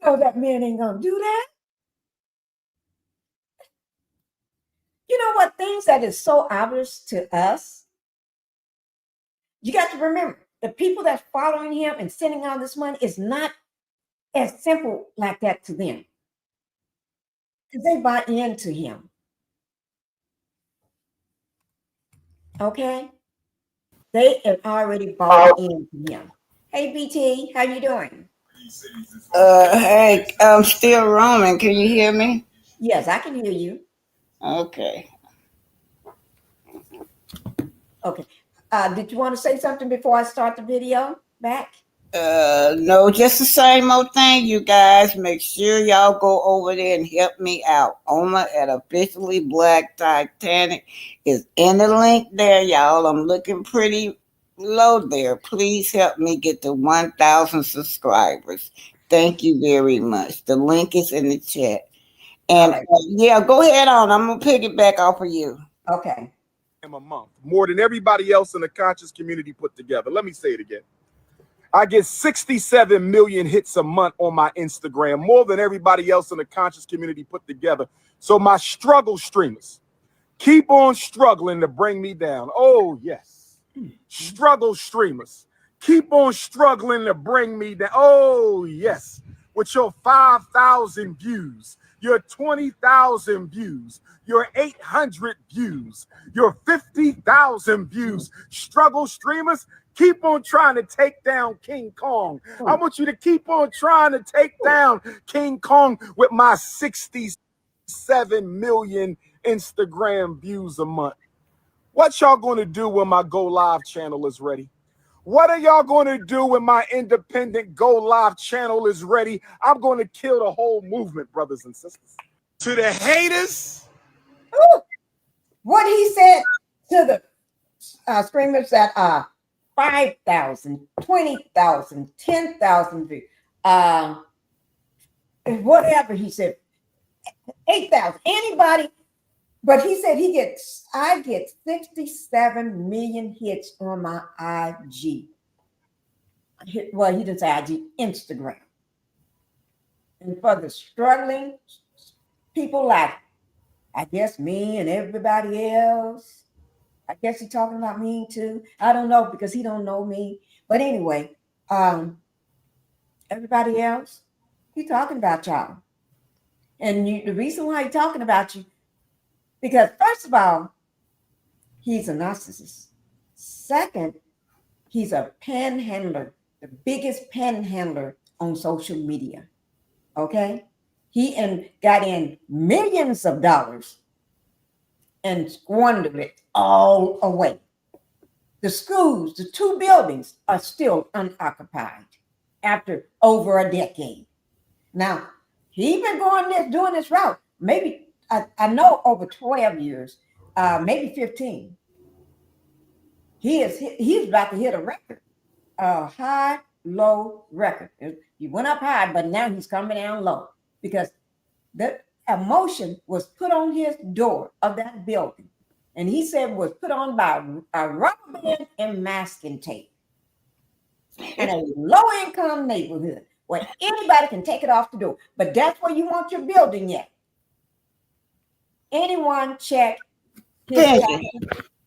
know that man ain't gonna do that. You know what? Things that is so obvious to us. You got to remember, the people that's following him and sending all this money is not as simple like that to them. Because they buy into him. Okay? They have already bought into him. Hey, BT, how you doing?
Hey, I'm still roaming. Can you hear me?
Yes, I can hear you.
Okay.
Okay. Did you want to say something before I start the video back?
No, just the same old thing, you guys. Make sure y'all go over there and help me out. Umar at Officially Black Titanic is in the link there, y'all. I'm looking pretty low there. Please help me get to 1,000 subscribers. Thank you very much. The link is in the chat. And
right.
Yeah, go ahead on. I'm going to piggyback off of you.
Okay.
A month, more than everybody else in the conscious community put together. Let me say it again. I get 67 million hits a month on my Instagram, more than everybody else in the conscious community put together. So my struggle streamers keep on struggling to bring me down. Oh, yes. Struggle streamers keep on struggling to bring me down. Oh, yes. With your 5,000 views, your 20,000 views, your 800 views, your 50,000 views. Struggle streamers, keep on trying to take down King Kong. I want you to keep on trying to take down King Kong with my 67 million Instagram views a month. What y'all going to do when my Go Live channel is ready? What are y'all going to do when my independent Go Live channel is ready? I'm going to kill the whole movement, brothers and sisters. To the haters.
Ooh. What he said to the screamers that are 5,000, 20,000, 10,000, whatever he said, 8,000, anybody. But he said I get 67 million hits on my IG. Well, he didn't say IG, Instagram. And for the struggling people like, I guess me and everybody else, I guess he's talking about me too. I don't know because he don't know me. But anyway, everybody else, he's talking about y'all. And the reason why he's talking about you, because first of all, he's a narcissist. Second, he's a panhandler, the biggest panhandler on social media. Okay? He got in millions of dollars and squandered it all away. The schools, the 2 buildings are still unoccupied after over a decade. Now, he's been doing this route, maybe, I know over 12 years, maybe 15. He's about to hit a record, a high-low record. He went up high, but now he's coming down low because the emotion was put on his door of that building. And he said was put on by a rubber band and masking tape. In a low-income neighborhood where anybody can take it off the door. But that's where you want your building at. Anyone check his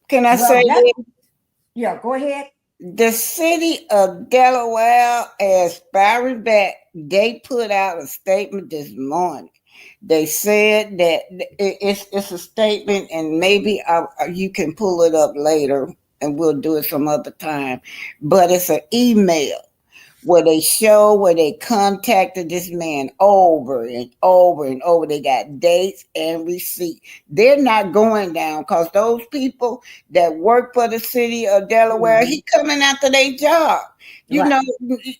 Can I say this?
Yeah, go ahead.
The city of Delaware, as Barry back, they put out a statement this morning. They said that it's a statement, and maybe you can pull it up later, and we'll do it some other time. But it's an email where they contacted this man over and over and over. They got dates and receipt. They're not going down because those people that work for the city of Delaware, he coming after their job. You know,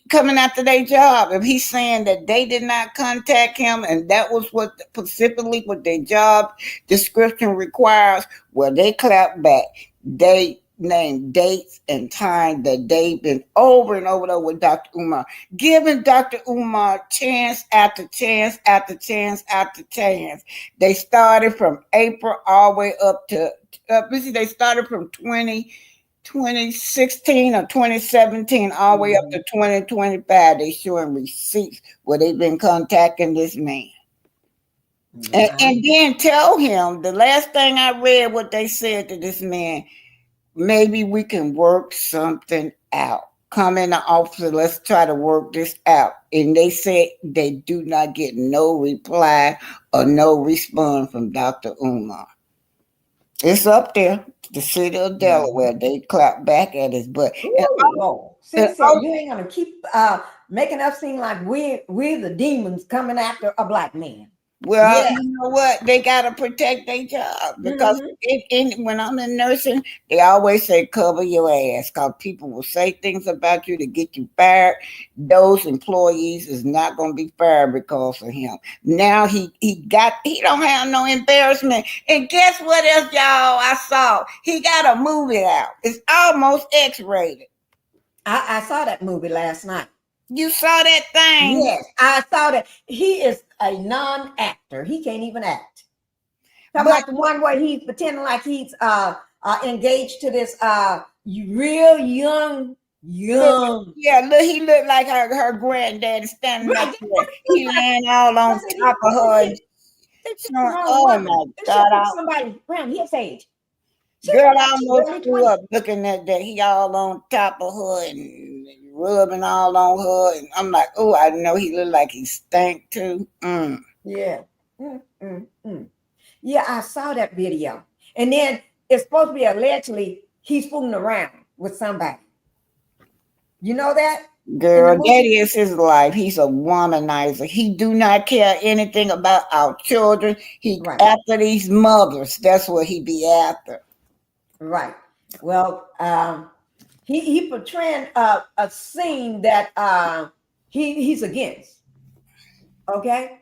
coming after their job. If he's saying that they did not contact him and that was what specifically what their job description requires, well, they clap back. They name dates and time that they've been over and over with Dr. Umar, giving Dr. Umar chance after chance after chance after chance. They started from April all the way up to, they started from 2016 or 2017 all the way up to 2025. They showing receipts where they've been contacting this man. And then tell him, the last thing I read what they said to this man, maybe we can work something out. Come in the office, let's try to work this out. And they said they do not get no reply or no response from Dr. Umar. It's up there, the city of Delaware. They clap back at us, but
you ain't gonna keep making us seem like we're the demons coming after a black man.
Well, you know what? They got to protect their job because when I'm in nursing, they always say cover your ass because people will say things about you to get you fired. Those employees is not going to be fired because of him. Now he don't have no embarrassment. And guess what else, y'all? I saw he got a movie out. It's almost X-rated.
I saw that movie last night.
You saw that thing?
Yes, I saw that. He is a non-actor. He can't even act. Talking about the one where he's pretending like he's engaged to this real young.
Yeah, look, he looked like her granddaddy standing up there. He laying all on top of her. Oh my God!
Somebody around his age.
Girl, I almost threw up looking at that. He all on top of her and rubbing all on her. And I'm like, oh, I know he looked like he stank too.
Yeah. Yeah, I saw that video. And then it's supposed to be allegedly he's fooling around with somebody. You know that?
Girl, that is his life. He's a womanizer. He do not care anything about our children. He after these mothers. That's what he be after.
Right. Well, he portraying a scene that he's against. Okay,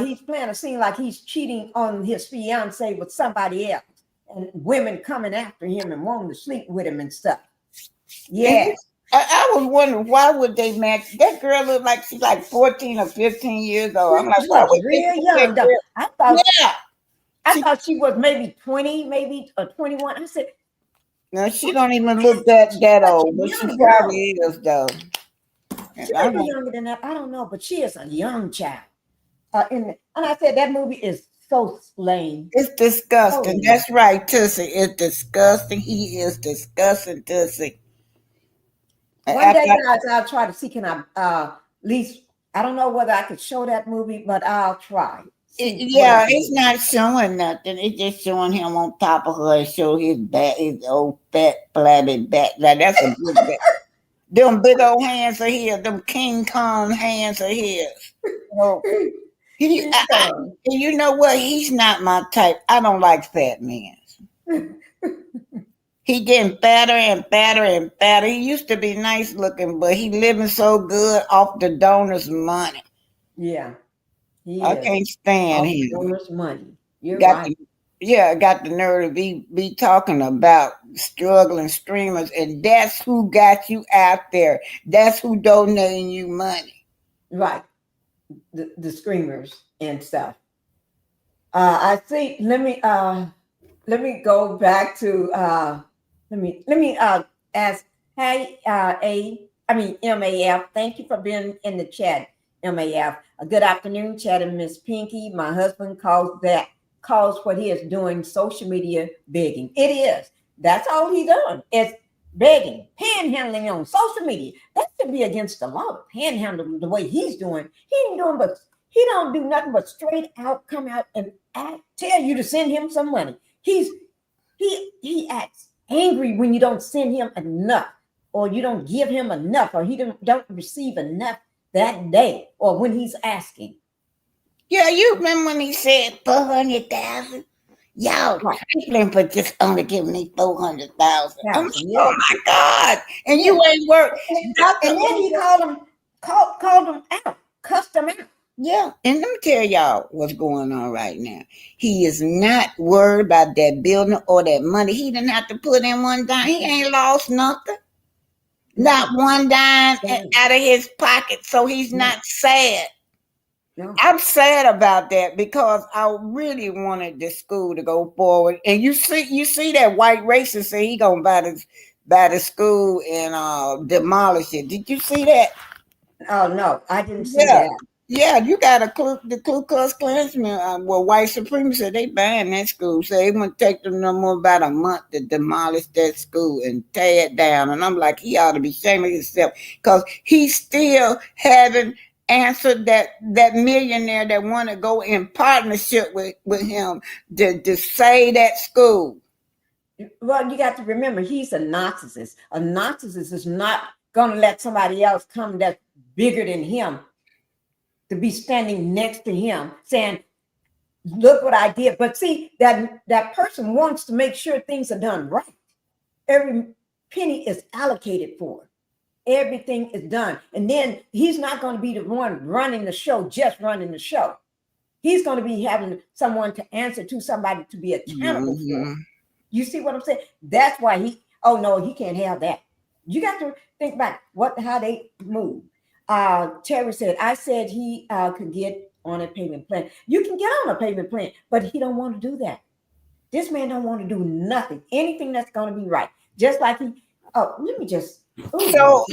he's playing a scene like he's cheating on his fiance with somebody else, and women coming after him and wanting to sleep with him and stuff. Yeah,
I was wondering why would they match that girl? Look like she's like 14 or 15 years old. I'm like, why would
real young? I thought she was maybe 20, maybe 21. I said,
no, she don't even look that old, but she probably is though.
She might be younger than that. I don't know, but she is a young child. And I said that movie is so lame.
It's disgusting. That's right, Tussie. It's disgusting. He is disgusting, Tussie.
One day, guys, I'll try to see. Can I at least? I don't know whether I could show that movie, but I'll try.
It's not showing nothing. It's just showing him on top of her and show his back, his old fat, flabby back. Like that's a big back. Them big old hands are here. Them King Kong hands are here. And you know what? He's not my type. I don't like fat men. He getting fatter and fatter and fatter. He used to be nice looking, but he living so good off the donors' money.
Yeah.
I can't stand him.
Donors' money. You're right.
Got the nerve to be talking about struggling streamers, and that's who got you out there. That's who donating you money.
Right. The screamers and stuff. I think let me go back to let me ask, hey, MAF, thank you for being in the chat, MAF. A good afternoon, chatting Miss Pinkie. My husband calls what he is doing social media begging. It is. That's all he's doing. It's begging, panhandling on social media. That should be against the law. Panhandling the way he's doing. He don't do nothing but straight out come out and tell you to send him some money. He acts angry when you don't send him enough. or you don't give him enough, or he don't receive enough that day, or when he's asking.
Yeah, you remember when he said 400,000? Y'all
Right.
trifling for just only giving me 400,000. I'm like,
Yeah.
oh my God. And
Yeah.
you ain't work.
And then he called him out, cussed him out.
Yeah, and let me tell y'all what's going on right now. He is not worried about that building or that money. He didn't have to put in one dime. He ain't lost nothing. Not one dime out of his pocket. So he's not sad.
No.
I'm sad about that because I really wanted the school to go forward. And you see that white racist say he gonna buy the school and demolish it. Did you see that?
Oh no, I didn't see
Yeah.
that.
Yeah, you got the Ku Klux Klansmen, white supremacists said they banned that school. So it wouldn't take them no more about a month to demolish that school and tear it down. And I'm like, he ought to be ashamed of himself because he still haven't answered that millionaire that want to go in partnership with him to save that school.
Well, you got to remember, he's a narcissist. A narcissist is not going to let somebody else come that's bigger than him to be standing next to him saying, look what I did. But see, that person wants to make sure things are done right. Every penny is allocated for. Everything is done. And then he's not going to be the one running the show, just running the show. He's going to be having someone to answer to, somebody to be accountable for. You see what I'm saying? That's why he can't have that. You got to think about how they move. Terry said, I said he could get on a payment plan. You can get on a payment plan, but he don't want to do that. This man don't want to do nothing, anything that's going to be right. Just like let me just.
So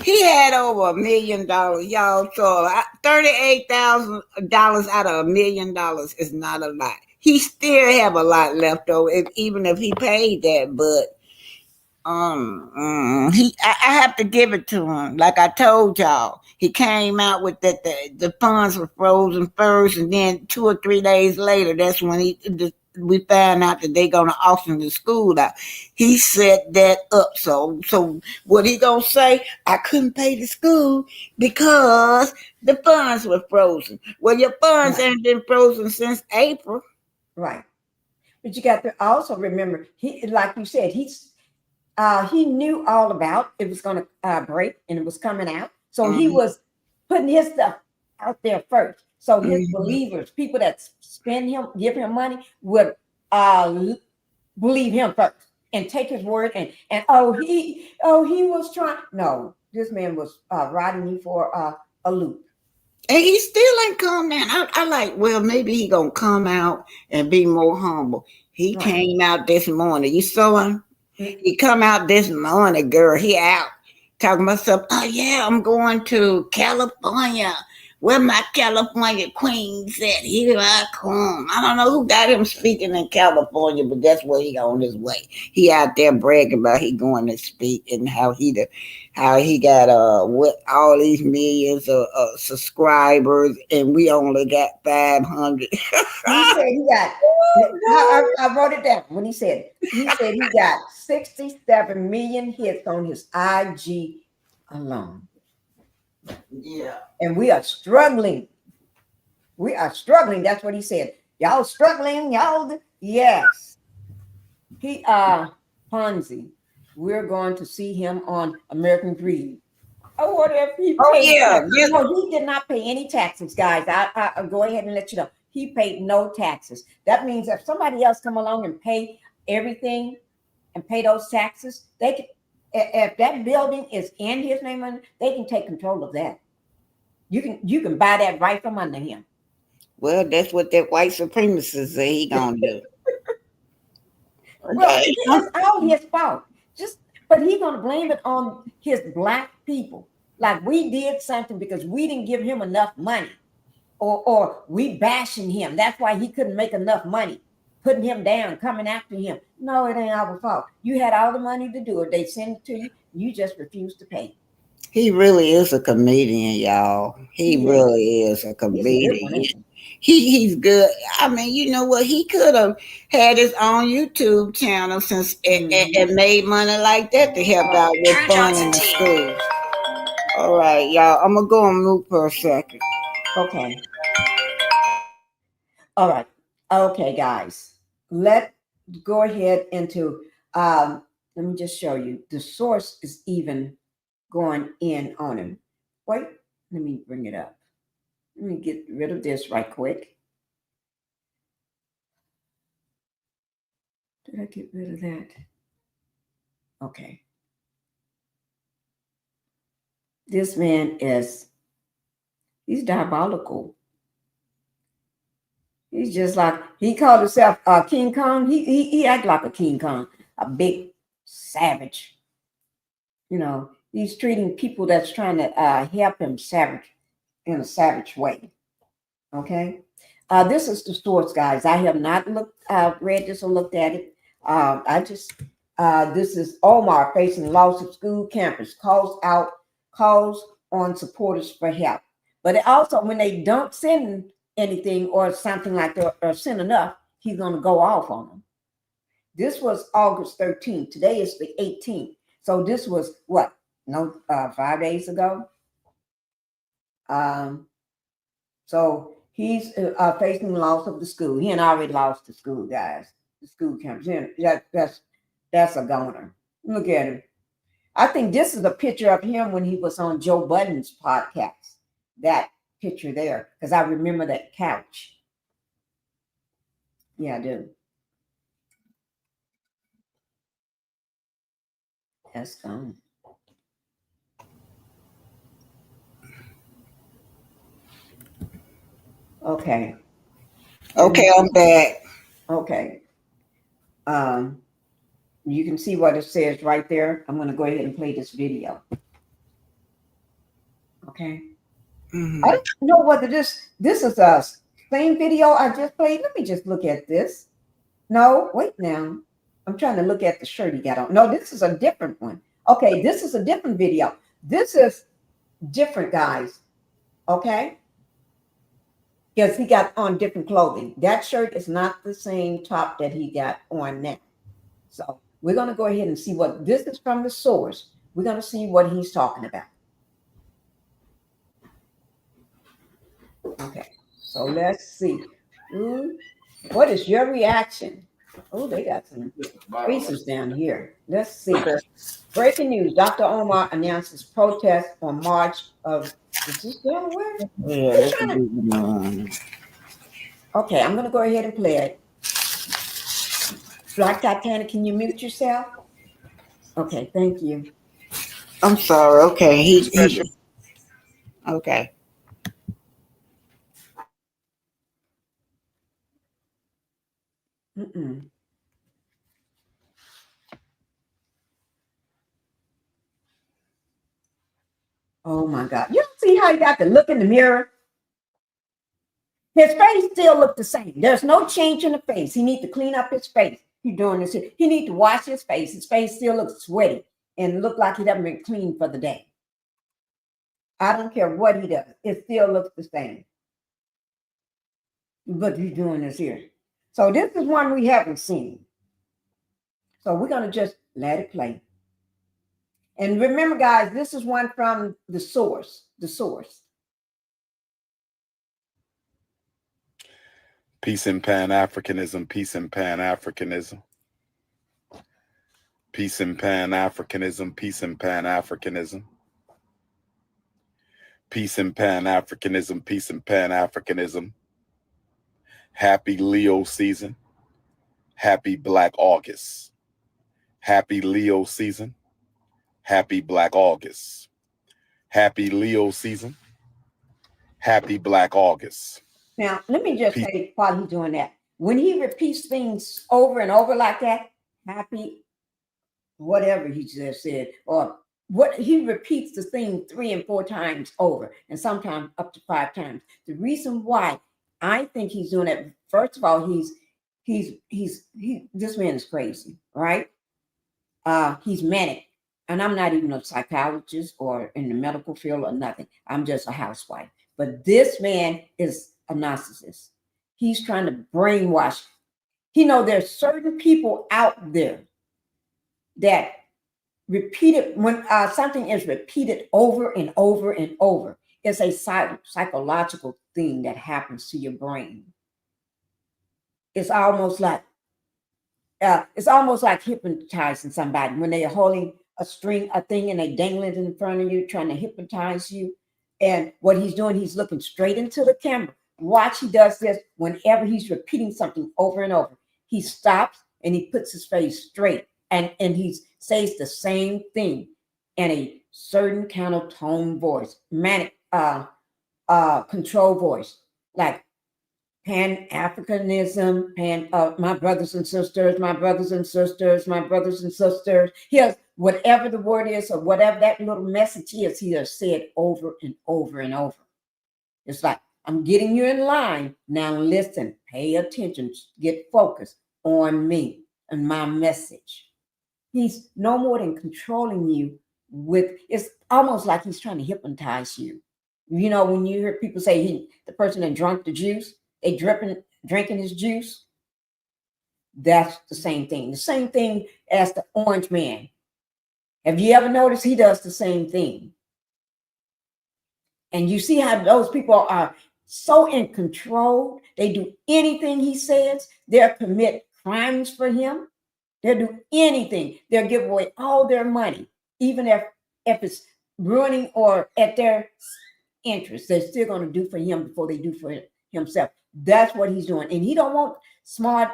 he had over $1 million, y'all. So $38,000 out of $1 million is not a lot. He still have a lot left over, even if he paid that. But I have to give it to him. Like I told y'all, he came out with that the funds were frozen first, and then 2 or 3 days later, that's when we found out that they gonna auction the school out. He set that up. So what he gonna say? I couldn't pay the school because the funds were frozen. Well, your funds ain't been frozen since April.
Right. But you got to also remember, he, like you said, he knew all about it was going to break and it was coming out. So he was putting his stuff out there first. So his believers, people that give him money, would believe him first and take his word. And he was trying. No, this man was riding you for a loop.
And he still ain't come down. I like, well, maybe he gonna come out and be more humble. He came out this morning. You saw him? He come out this morning, girl. He out talking about stuff. Oh yeah, I'm going to California. Where my California queens at? Here I come. I don't know who got him speaking in California, but that's where he on his way. He out there bragging about he going to speak and how he got what all these millions of subscribers, and we only got 500.
He said he got. I wrote it down when he said it. He said he got 67 million hits on his IG alone.
Yeah.
And we are struggling. That's what he said. Y'all struggling, y'all. Yes. He Ponzi. We're going to see him on American Greed. Oh, what if he paid? No, he did not pay any taxes, guys. I'll go ahead and let you know. He paid no taxes. That means if somebody else come along and pay everything and pay those taxes, they can. If that building is in his name, they can take control of that. You can buy that right from under him.
Well, that's what that white supremacist say he gonna do.
Well, it's all his fault. But he's gonna blame it on his black people. Like we did something because we didn't give him enough money, or we bashing him. That's why he couldn't make enough money. Putting him down, coming after him. No, it ain't our fault. You had all the money to do it. They sent it to you. You just refused to pay.
He really is a comedian, y'all. He really is a comedian. He's good. I mean, you know what? He could have had his own YouTube channel since and made money like that to help out with funding the schools. All right, y'all. I'm gonna go on mute for a second.
Okay. All right. Okay, guys. Let's go ahead into let me just show you. The source is even going in on him. Wait, let me bring it up. Let me get rid of this right quick. Did I get rid of that? Okay. This man he's diabolical. He's just like, he called himself King Kong. He act like a King Kong, a big savage. You know, he's treating people that's trying to help him in a savage way. Okay. This is the source, guys. I have not read this or looked at it. This is Umar facing loss of school campus, calls on supporters for help. But also, when they don't send anything or something like that, or send enough, he's going to go off on them. This was August 13th. Today is the 18th. So this was what? 5 days ago. So he's facing loss of the school. He had already lost the school, guys. The school campus. That's a goner. Look at him. I think this is a picture of him when he was on Joe Budden's podcast. That picture there, because I remember that couch. Yeah, I do. That's gone. Okay.
Okay, I'm back.
Okay. You can see what it says right there. I'm going to go ahead and play this video. Okay. I don't know whether this is a same video I just played. Let me just look at this. No, wait now. I'm trying to look at the shirt he got on. No, this is a different one. Okay, this is a different video. This is different, guys. Okay. Because he got on different clothing. That shirt is not the same top that he got on now. So we're going to go ahead and see what this is from the source. We're going to see what he's talking about. Okay, so let's see. What is your reaction? Oh, they got some faces down here. Let's see. Breaking news. Dr. Umar announces protest on March of, is this Delaware?
Yeah,
Okay, I'm going to go ahead and play it. Black Titanic, can you mute yourself? Okay, thank you.
I'm sorry. Okay, he okay.
Oh my God. You see how he got to look in the mirror? His face still looked the same. There's no change in the face. He needs to clean up his face. He's doing this. He needs to wash his face. His face still looks sweaty and look like he hasn't been clean for the day. I don't care what he does. It still looks the same. But he's doing this here. So this is one we haven't seen. So we're going to just let it play. And remember, guys, this is one from the source. The source.
Peace and Pan-Africanism, peace and Pan-Africanism. Peace and Pan-Africanism, peace and Pan-Africanism. Peace and Pan-Africanism, peace and Pan-Africanism. Happy Leo season. Happy Black August. Happy Leo season. Happy Black August. Happy Leo season. Happy Black August.
Now, let me just say while he's doing that, when he repeats things over and over like that, happy, whatever he just said, or what he repeats the thing 3 and 4 times over, and sometimes up to 5 times. The reason why I think he's doing it, first of all, this man is crazy, right? He's manic, and I'm not even a psychologist or in the medical field or nothing. I'm just a housewife. But this man is a narcissist. He's trying to brainwash. He know there's certain people out there that repeated when something is repeated over and over and over. It's a psychological thing that happens to your brain. It's almost like hypnotizing somebody when they are holding a thing, and they dangling it in front of you, trying to hypnotize you. And what he's doing, he's looking straight into the camera. Watch, he does this whenever he's repeating something over and over. He stops and he puts his face straight, and he says the same thing in a certain kind of tone voice, manic control voice, like Pan-Africanism, my brothers and sisters, my brothers and sisters, my brothers and sisters. Here's whatever the word is, or whatever that little message is, he has said over and over and over. It's like, I'm getting you in line. Now listen, pay attention, get focused on me and my message. He's no more than controlling you it's almost like he's trying to hypnotize you. You know, when you hear people say the person that drank the juice, they drinking his juice. That's the same thing. The same thing as the orange man. Have you ever noticed he does the same thing? And you see how those people are so in control. They do anything he says. They'll commit crimes for him. They'll do anything. They'll give away all their money, even if it's ruining or at their interest. They're still going to do for him before they do for himself. That's what he's doing. And he don't want smart,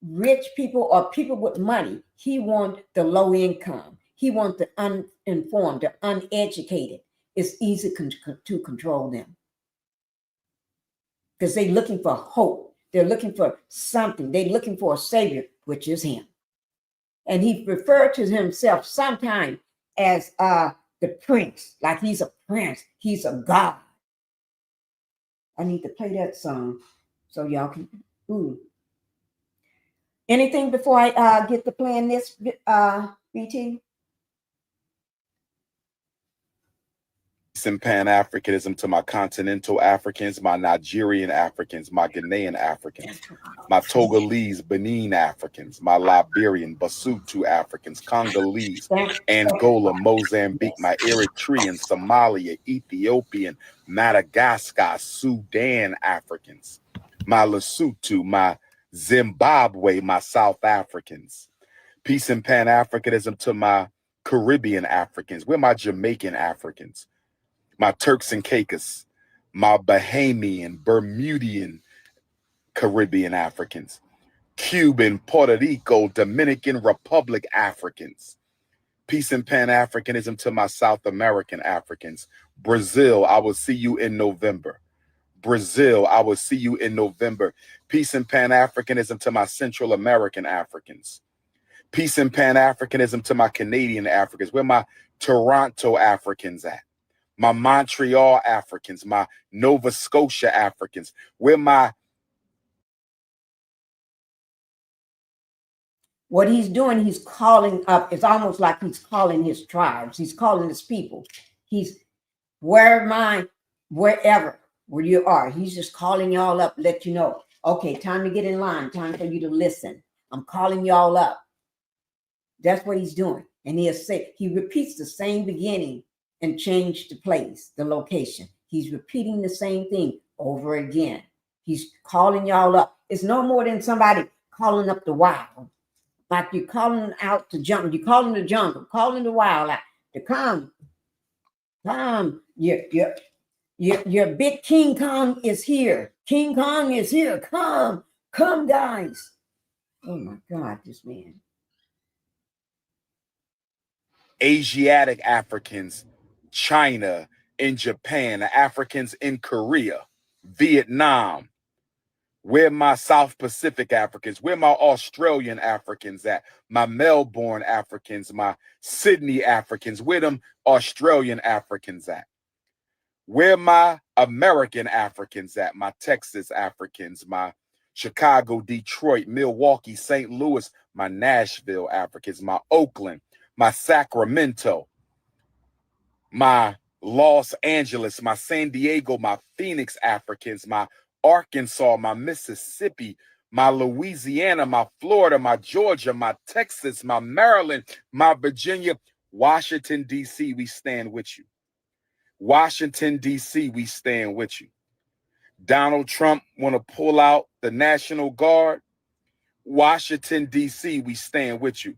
rich people or people with money. He wants the low income. He wants the uninformed, the uneducated. It's easy to control them because they're looking for hope. They're looking for something. They're looking for a savior, which is him. And he referred to himself sometimes as the prince, like he's a prince. He's a god. I need to play that song so y'all can. Anything before I get to playing this, BT?
And Pan-Africanism to my continental Africans, my Nigerian Africans, my Ghanaian Africans, my Togolese, Benin Africans, my Liberian, Basutu Africans, Congolese, Angola, Mozambique, my Eritrean, Somalia, Ethiopian, Madagascar, Sudan Africans, my Lesotho, my Zimbabwe, my South Africans. Peace and Pan-Africanism to my Caribbean Africans. We're my Jamaican Africans, my Turks and Caicos, my Bahamian, Bermudian, Caribbean Africans, Cuban, Puerto Rico, Dominican Republic Africans. Peace and Pan-Africanism to my South American Africans. Brazil, I will see you in November. Brazil, I will see you in November. Peace and Pan-Africanism to my Central American Africans. Peace and Pan-Africanism to my Canadian Africans. Where my Toronto Africans at? My Montreal Africans, my Nova Scotia Africans. What
he's doing, he's calling up. It's almost like he's calling his tribes. He's calling his people. He's wherever you are. He's just calling y'all up, let you know, okay, time to get in line. Time for you to listen. I'm calling y'all up. That's what he's doing. And he repeats the same beginning and change the place, the location. He's repeating the same thing over again. He's calling y'all up. It's no more than somebody calling up the wild. Like you're calling out the jungle. You're calling the jungle, calling the wild out to come. Come. Your big King Kong is here. King Kong is here. Come, guys. Oh my God, this man.
Asiatic Africans, China, in Japan, Africans in Korea, Vietnam. Where my South Pacific Africans, where my Australian Africans at, my Melbourne Africans, my Sydney Africans, where them Australian Africans at? Where my American Africans at, my Texas Africans, my Chicago, Detroit, Milwaukee, St. Louis, my Nashville Africans, my Oakland, my Sacramento, my Los Angeles, my San Diego, my Phoenix Africans, my Arkansas, my Mississippi, my Louisiana, my Florida, my Georgia, my Texas, my Maryland, my Virginia, Washington, D.C., we stand with you. Washington, D.C., we stand with you. Donald Trump want to pull out the National Guard. Washington, D.C., we stand with you.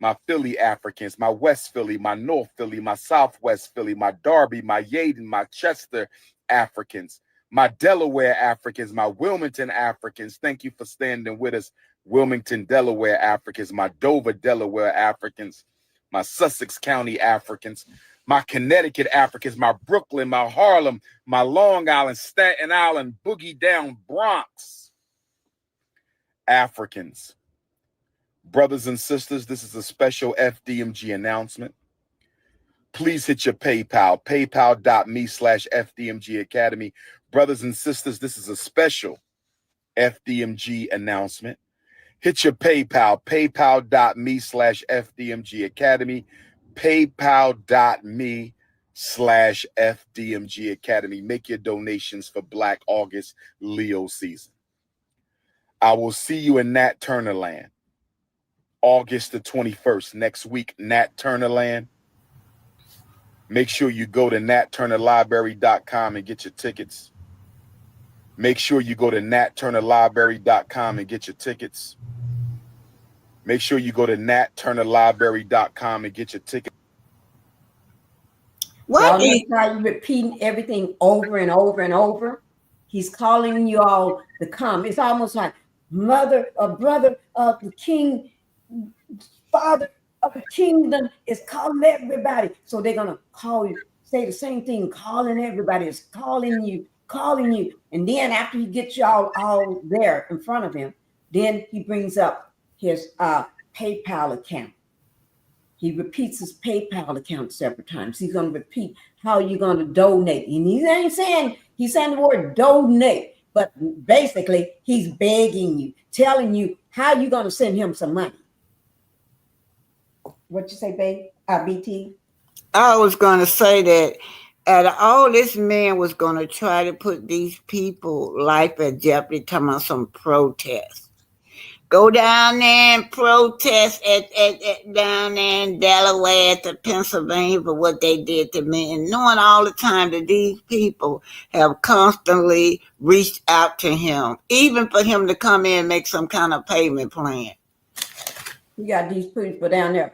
My Philly Africans, my West Philly, my North Philly, my Southwest Philly, my Derby, my Yeadon, my Chester Africans, my Delaware Africans, my Wilmington Africans. Thank you for standing with us. Wilmington, Delaware Africans, my Dover, Delaware Africans, my Sussex County Africans, my Connecticut Africans, my Brooklyn, my Harlem, my Long Island, Staten Island, Boogie Down, Bronx Africans. Brothers and sisters, this is a special FDMG announcement. Please hit your PayPal, paypal.me/FDMG Academy. Brothers and sisters, this is a special FDMG announcement. Hit your PayPal, paypal.me/FDMG Academy, paypal.me/FDMG Academy. Make your donations for Black August Leo season. I will see you in Nat Turner Land. August the 21st, next week, Nat Turner Land. Make sure you go to natturnerlibrary.com and get your tickets. Make sure you go to natturnerlibrary.com and get your tickets. Make sure you go to natturnerlibrary.com and get your tickets.
What
Y'all try you repeating everything over and over and over. He's calling you all to come. It's almost like mother or brother of the king, father of the kingdom is calling everybody. So they're gonna call you, say the same thing, calling everybody, is calling you. And then after he gets y'all all there in front of him, then he brings up his PayPal account. He repeats his PayPal account several times. He's going to repeat how you're going to donate. And he's saying the word donate, but basically he's begging you, telling you how you're going to send him some money. What you say, babe? BT?
I was going to say that all this man was going to try to put these people life at jeopardy, talking about some protest. Go down there and protest at down there in Delaware to Pennsylvania for what they did to me, and knowing all the time that these people have constantly reached out to him, even for him to come in and make some kind of payment plan.
You got these people down there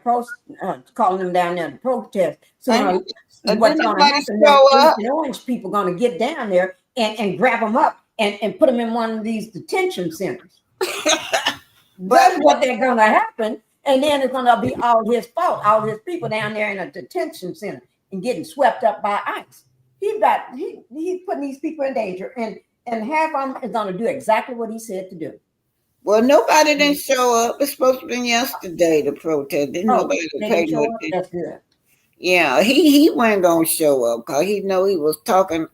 calling them down there to protest. So what's going to happen? The orange people going to get down there and grab them up and put them in one of these detention centers. That's what they're going to happen. And then it's going to be all his fault, all his people down there in a detention center and getting swept up by ICE. He's putting these people in danger, and half of them is going to do exactly what he said to do.
Well, nobody didn't show up. It's supposed to have been yesterday, the protest. Didn't nobody pay no attention.
That's good.
Yeah, he wasn't going to show up because he know he was talking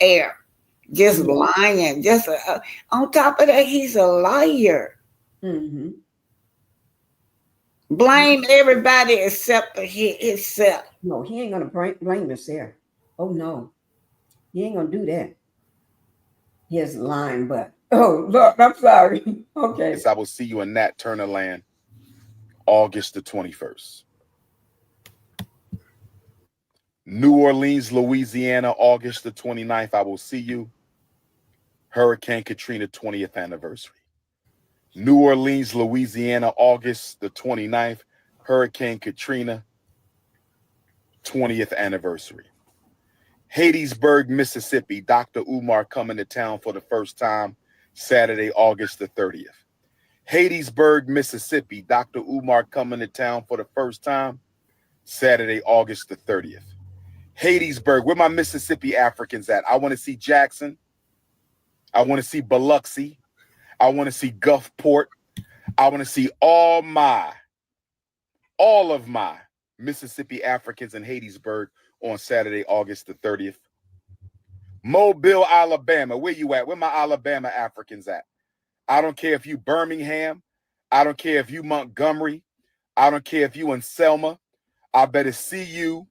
air, just lying. Just on top of that, he's a liar.
Mm-hmm.
Blame everybody except for himself.
No, he ain't gonna blame himself. Oh no, he ain't gonna do that. He's lying, but look, I'm sorry. Okay.
I will see you in Nat Turner Land, August the 21st. New Orleans, Louisiana, August the 29th. I will see you. Hurricane Katrina 20th anniversary. New Orleans, Louisiana, August the 29th, Hurricane Katrina, 20th anniversary. Hattiesburg, Mississippi, Dr. Umar coming to town for the first time, Saturday, August the 30th. Hattiesburg, Mississippi, Dr. Umar coming to town for the first time, Saturday, August the 30th. Hattiesburg, where my Mississippi Africans at? I want to see Jackson. I want to see Biloxi. I want to see Gulfport. I want to see all of my Mississippi Africans in Hattiesburg on Saturday, August the 30th. Mobile, Alabama. Where you at? Where my Alabama Africans at? I don't care if you Birmingham. I don't care if you Montgomery. I don't care if you in Selma. I better see you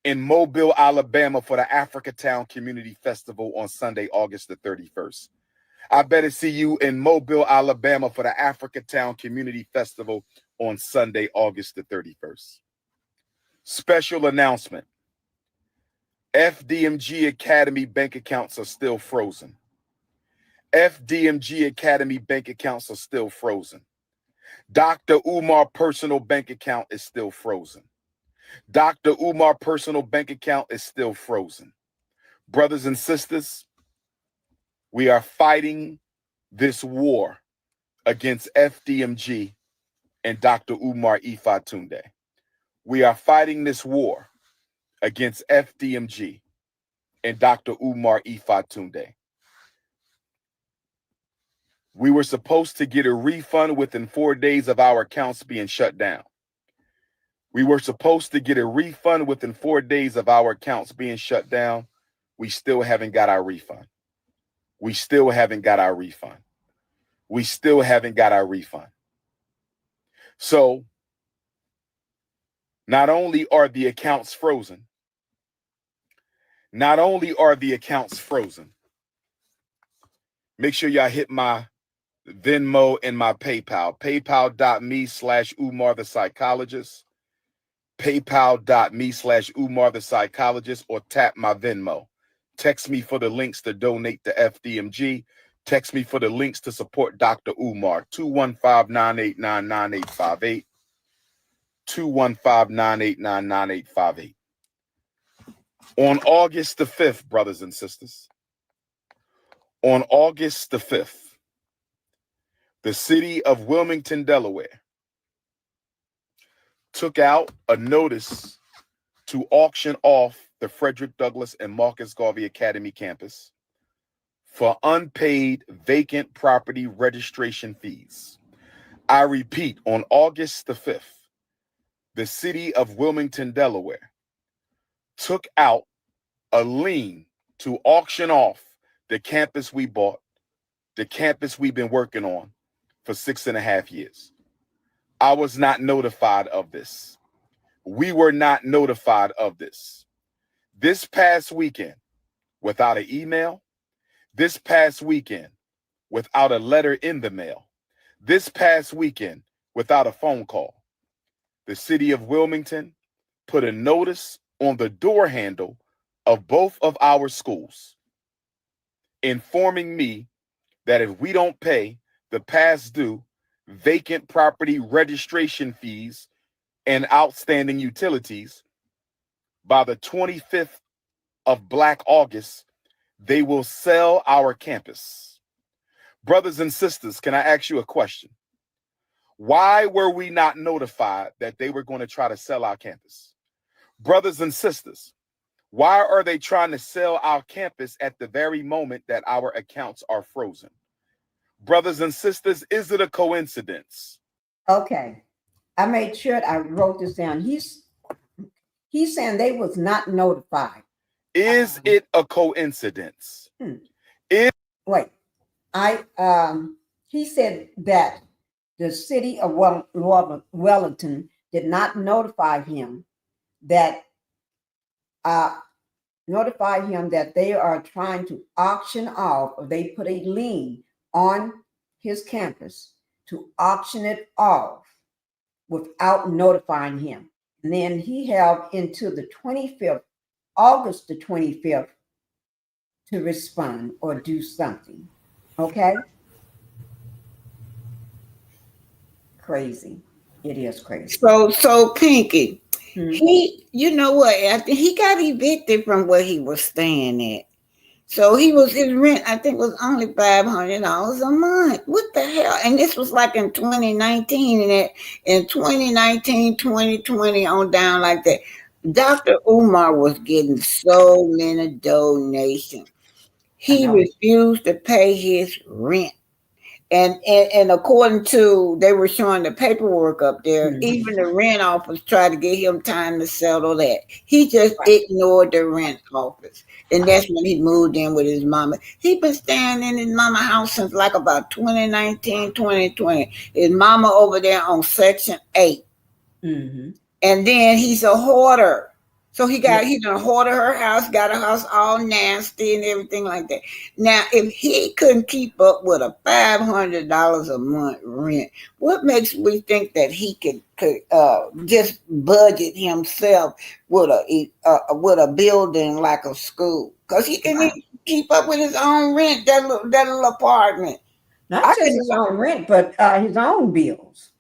in Mobile, Alabama for the Africatown Community Festival on Sunday, August the 31st. I better see you in Mobile, Alabama for the Africatown Community Festival on Sunday, August the 31st. Special announcement. FDMG Academy bank accounts are still frozen. FDMG Academy bank accounts are still frozen. Dr. Umar personal bank account is still frozen. Dr. Umar personal bank account is still frozen. Brothers and sisters, we are fighting this war against FDMG and Dr. Umar Ifatunde. We are fighting this war against FDMG and Dr. Umar Ifatunde. We were supposed to get a refund within 4 days of our accounts being shut down. We were supposed to get a refund within 4 days of our accounts being shut down. We still haven't got our refund. We still haven't got our refund. We still haven't got our refund. So, not only are the accounts frozen, make sure y'all hit my Venmo and my PayPal. PayPal.me/Umar the Psychologist. PayPal.me/Umar the Psychologist, or tap my Venmo. Text me for the links to donate to FDMG. Text me for the links to support Dr. Umar. 215-989-9858. 215-989-9858. On August the 5th, brothers and sisters, on August the 5th, the city of Wilmington, Delaware, took out a notice to auction off the Frederick Douglass and Marcus Garvey Academy campus for unpaid vacant property registration fees. I repeat, on August the 5th, the city of Wilmington, Delaware, took out a lien to auction off the campus we bought, the campus we've been working on for 6.5 years. I was not notified of this. We were not notified of this. This past weekend, without an email, this past weekend, without a letter in the mail, this past weekend, without a phone call, the city of Wilmington put a notice on the door handle of both of our schools, informing me that if we don't pay the past due vacant property registration fees and outstanding utilities by the 25th of Black August, they will sell our campus. Brothers and sisters, can I ask you a question? Why were we not notified that they were going to try to sell our campus? Brothers and sisters, why are they trying to sell our campus at the very moment that our accounts are frozen? Brothers and sisters, is it a coincidence?
Okay. I made sure I wrote this down. He's saying they was not notified.
Is it a coincidence?
Wait. He said that the city of Wellington did not notify him that they are trying to auction off, or they put a lien on his campus to auction it off without notifying him. And then he held into the 25th, August the 25th, to respond or do something. Okay? Crazy. It is crazy.
So Pinkie, he, you know what? I think he got evicted from where he was staying at. So his rent, I think, was only $500 a month. What the hell? And this was like in 2019, and in 2019, 2020, on down like that. Dr. Umar was getting so many donations. He refused to pay his rent. And according to, they were showing the paperwork up there, even the rent office tried to get him time to settle that. He just ignored the rent office. And that's when he moved in with his mama. He been staying in his mama house since like about 2019, 2020. His mama over there on Section 8. And then he's a hoarder. So he done hoarded her house, got her house all nasty and everything like that. Now, if he couldn't keep up with a $500 a month rent, what makes me think that he could just budget himself with a building like a school? Because he can even keep up with his own rent, that little apartment.
Not just his own rent, but his own bills.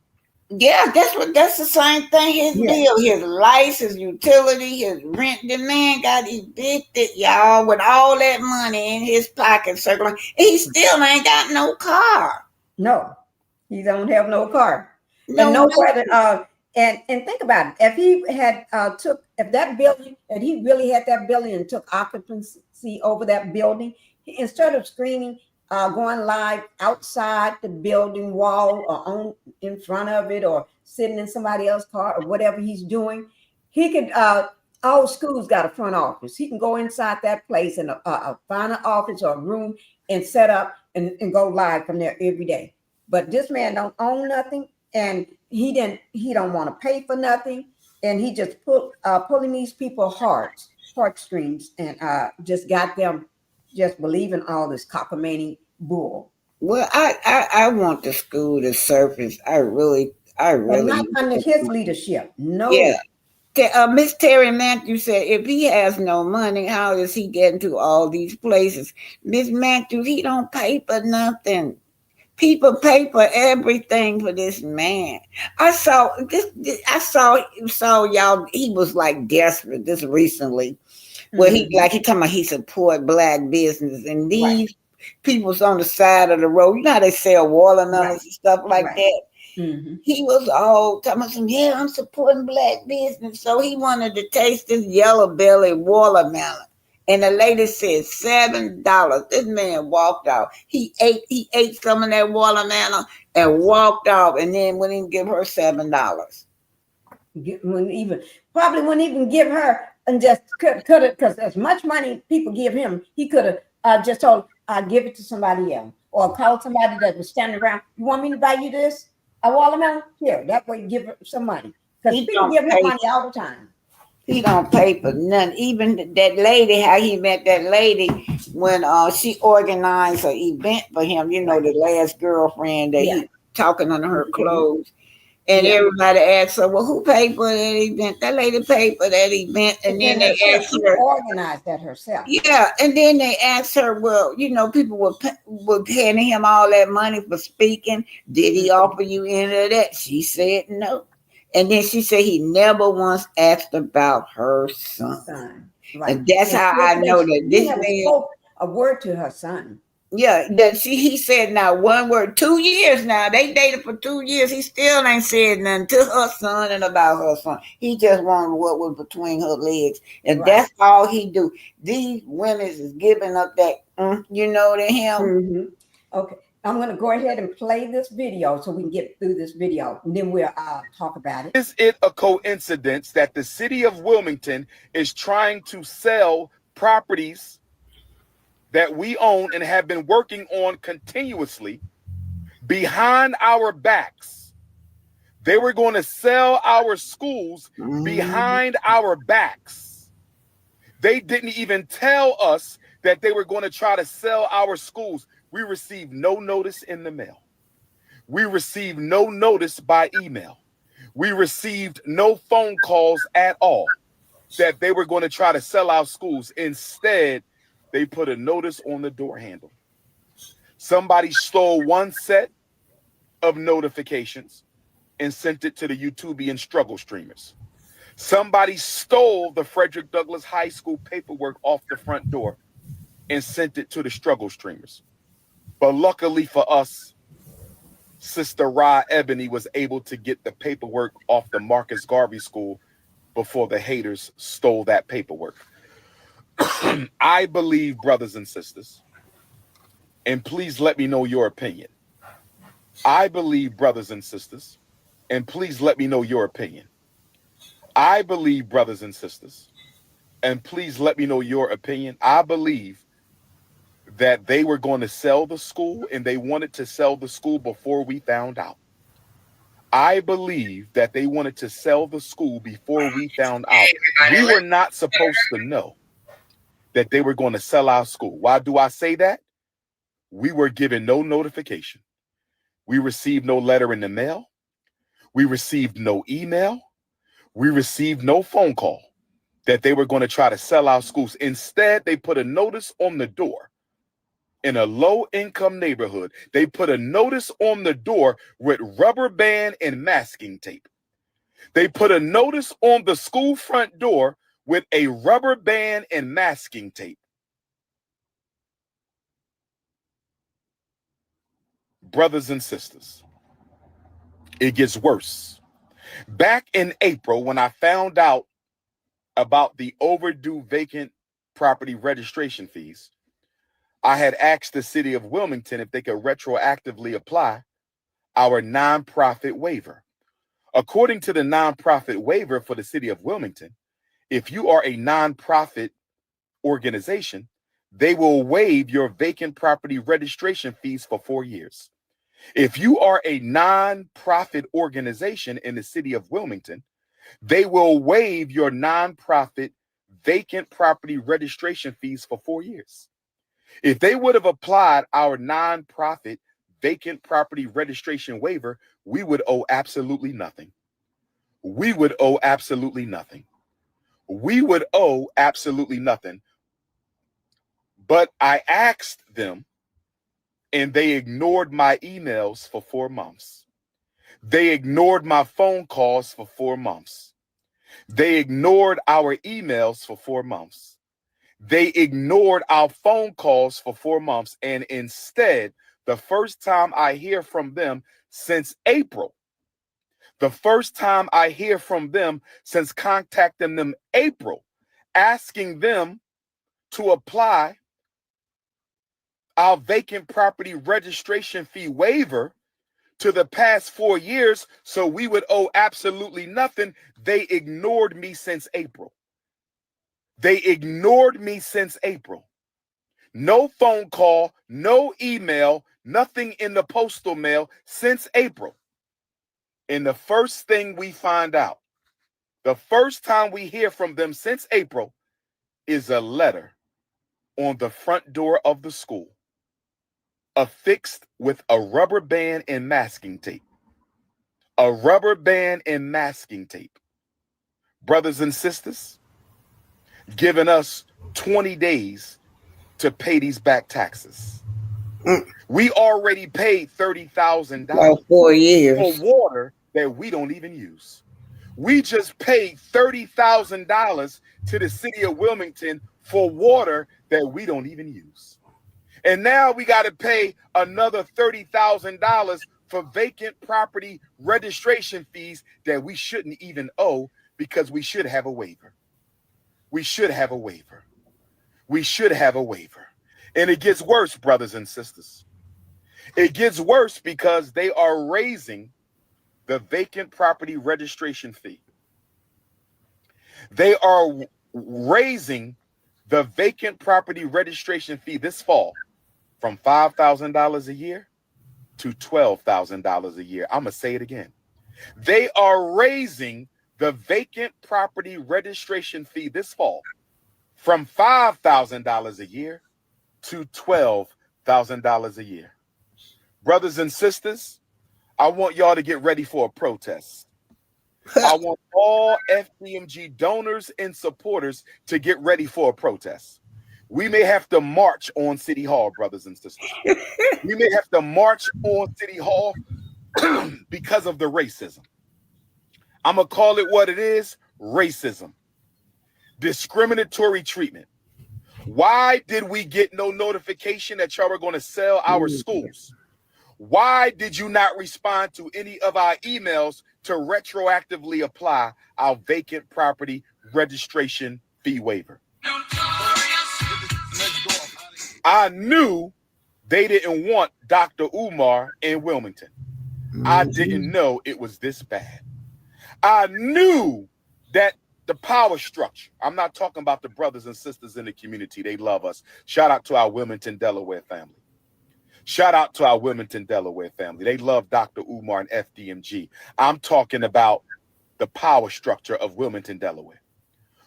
Yeah, that's the same thing. His bill, his lights, his utility, his rent. The man got evicted, y'all, with all that money in his pocket circling. He still ain't got no car.
No, he don't have no car.
No,
and nowhere and think about it. If he had if that building, and he really had that building and took occupancy over that building, instead of screaming, going live outside the building wall or in front of it or sitting in somebody else's car or whatever he's doing, he could all schools got a front office. He can go inside that place and find an office or a room and set up and go live from there every day. But this man don't own nothing, and he don't want to pay for nothing, and he just pulling these people heartstrings and just got them just believing all this cockamamie bull.
Well, I want the school to surface. I really.
But not under his leadership. No.
Yeah. Miss Terry Matthews said, if he has no money, how is he getting to all these places? Miss Matthews, he don't pay for nothing. People pay for everything for this man. I saw y'all. He was like desperate this recently, where he talking about he support black business, and these people's on the side of the road. You know how they sell watermelons and stuff like that. Mm-hmm. He was all talking about I'm supporting black business. So he wanted to taste this yellow belly watermelon. And the lady said $7. This man walked off. He ate some of that watermelon and walked off, and then wouldn't even give her $7.
Probably wouldn't even give her, and just could have, because as much money people give him, he could have just told, I'll give it to somebody else, or call somebody that was standing around. You want me to buy you this? A watermelon? Here, that way give her some money. Because people give him money all the time.
He don't pay for nothing. Even that lady, how he met that lady when she organized an event for him, the last girlfriend that he talking under her clothes. And everybody asked her, well, who paid for that event? That lady paid for that event. And then they asked her.
She organized that herself.
Yeah. And then they asked her, well, people were paying him all that money for speaking. Did he offer you any of that? She said no. And then she said he never once asked about her son. Right. And that's how I know that this man
spoke a word to her son.
Yeah, he said not one word. 2 years now. They dated for 2 years. He still ain't said nothing to her son and about her son. He just wanted what was between her legs. And that's all he do. These women is giving up that, to him.
Mm-hmm. Okay. I'm going to go ahead and play this video so we can get through this video, and then we'll talk about it.
Is it a coincidence that the city of Wilmington is trying to sell properties that we own and have been working on continuously behind our backs? They were going to sell our schools behind our backs. They didn't even tell us that they were going to try to sell our schools. We received no notice in the mail. We received no notice by email. We received no phone calls at all that they were going to try to sell our schools. Instead, they put a notice on the door handle. Somebody stole one set of notifications and sent it to the YouTubian struggle streamers. Somebody stole the Frederick Douglass High School paperwork off the front door and sent it to the struggle streamers. But luckily for us, Sister Ra Ebony was able to get the paperwork off the Marcus Garvey School before the haters stole that paperwork. I believe, brothers and sisters, and please let me know your opinion. I believe, brothers and sisters, and please let me know your opinion. I believe, brothers and sisters, and please let me know your opinion. I believe that they were going to sell the school, and they wanted to sell the school before we found out. I believe that they wanted to sell the school before we found out. We were not supposed to know that they were going to sell our school. Why do I say that? We were given no notification. We received no letter in the mail. We received no email. We received no phone call that they were going to try to sell our schools. Instead, they put a notice on the door. In a low-income neighborhood, they put a notice on the door with rubber band and masking tape. They put a notice on the school front door with a rubber band and masking tape. Brothers and sisters, it gets worse. Back in April, when I found out about the overdue vacant property registration fees, I had asked the city of Wilmington if they could retroactively apply our nonprofit waiver. According to the nonprofit waiver for the city of Wilmington, if you are a nonprofit organization, they will waive your vacant property registration fees for 4 years. If you are a nonprofit organization in the city of Wilmington, they will waive your nonprofit vacant property registration fees for 4 years. If they would have applied our nonprofit vacant property registration waiver, we would owe absolutely nothing. We would owe absolutely nothing. We would owe absolutely nothing. But I asked them, and they ignored my emails for 4 months. They ignored my phone calls for 4 months. They ignored our emails for 4 months. They ignored our phone calls for 4 months. And instead, the first time I hear from them since April, the first time I hear from them since contacting them April, asking them to apply our vacant property registration fee waiver to the past 4 years so we would owe absolutely nothing, they ignored me since April. They ignored me since April. No phone call, no email, nothing in the postal mail since April. And the first thing we find out, the first time we hear from them since April, is a letter on the front door of the school, affixed with a rubber band and masking tape. A rubber band and masking tape. Brothers and sisters, giving us 20 days to pay these back taxes. We already paid $30,000
About 4 years.
for water that we don't even use. We just paid $30,000 to the city of Wilmington for water that we don't even use. And now we got to pay another $30,000 for vacant property registration fees that we shouldn't even owe because we should have a waiver. We should have a waiver. We should have a waiver. And it gets worse, brothers and sisters. It gets worse because they are raising the vacant property registration fee. They are raising the vacant property registration fee this fall from $5,000 a year to $12,000 a year. I'm going to say it again. They are raising the vacant property registration fee this fall from $5,000 a year to $12,000 a year. Brothers and sisters, I want y'all to get ready for a protest. I want all FDMG donors and supporters to get ready for a protest. We may have to march on City Hall, brothers and sisters. We may have to march on City Hall because of the racism. I'm going to call it what it is, racism. Discriminatory treatment. Why did we get no notification that y'all were going to sell our schools? Why did you not respond to any of our emails to retroactively apply our vacant property registration fee waiver? I knew they didn't want Dr. Umar in Wilmington. I didn't know it was this bad. I knew that the power structure, I'm not talking about the brothers and sisters in the community. They love us. Shout out to our Wilmington, Delaware family. Shout out to our Wilmington, Delaware family. They love Dr. Umar and FDMG. I'm talking about the power structure of Wilmington, Delaware.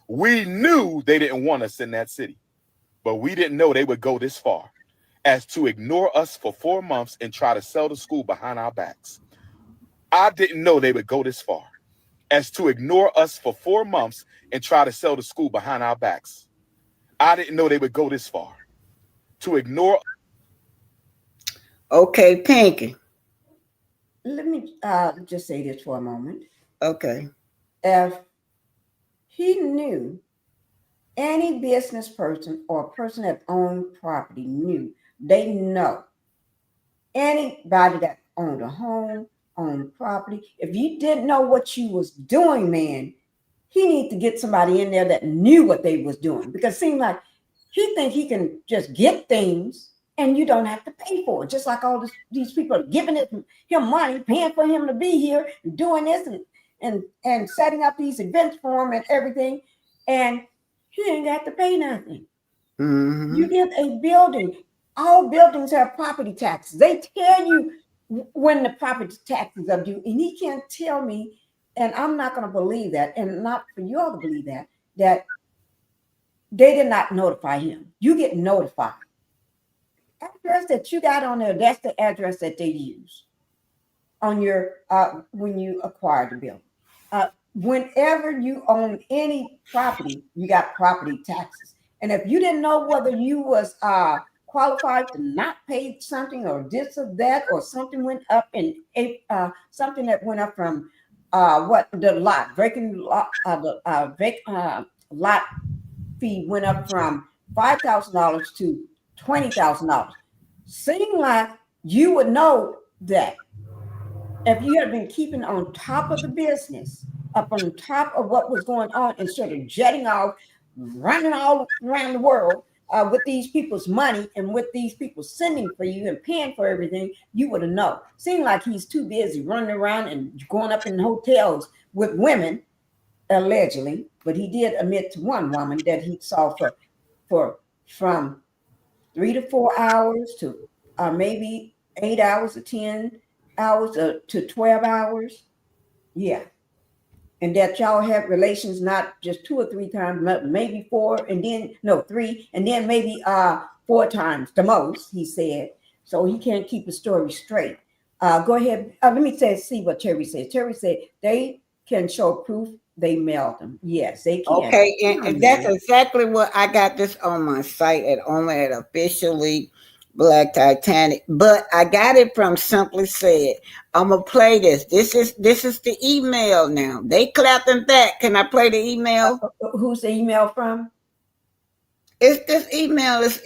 We knew they didn't want us in that city, but we didn't know they would go this far as to ignore us for 4 months and try to sell the school behind our backs. I didn't know they would go this far as to ignore us for 4 months and try to sell the school behind our backs. I didn't know they would go this far to ignore.
Okay, Pinkie.
Let me just say this for a moment.
Okay.
If he knew, any business person or person that owned property knew, they know, anybody that owned a home, owned property, if you didn't know what you was doing, man, he need to get somebody in there that knew what they was doing, because it seems like he think he can just get things and you don't have to pay for it. Just like all these people are giving him money, paying for him to be here, and doing this and setting up these events for him and everything, and he ain't got to pay nothing.
Mm-hmm.
You get a building. All buildings have property taxes. They tell you when the property taxes are due, and he can't tell me, and I'm not going to believe that, and not for you all to believe that they did not notify him. You get notified. Address that you got on there, that's the address that they use on your when you acquire the building. Whenever you own any property, you got property taxes. And if you didn't know whether you was qualified to not pay something or this or that, or something went up in something that went up from what the lot breaking lot lot fee went up from $5,000 to $20,000. Seemed like you would know that if you had been keeping on top of the business, up on top of what was going on, instead of jetting off, running all around the world with these people's money and with these people sending for you and paying for everything, you would have known. Seemed like he's too busy running around and going up in hotels with women, allegedly, but he did admit to one woman that he saw for from 3 to 4 hours to maybe 8 hours or 10 hours to 12 hours. Yeah. And that y'all have relations not just 2 or 3 times, maybe 4, and then 3, and then maybe 4 times the most, he said. So he can't keep the story straight. Go ahead. Let me see what Terry said. Terry said they can show proof they mailed them. Yes, they can.
Okay, and that's exactly what I got this on my site at Officially Black Titanic, but I got it from Simply Said. I'm gonna play this. This is the email now. They clapping back. Can I play the email?
Who's the email from?
It's this email is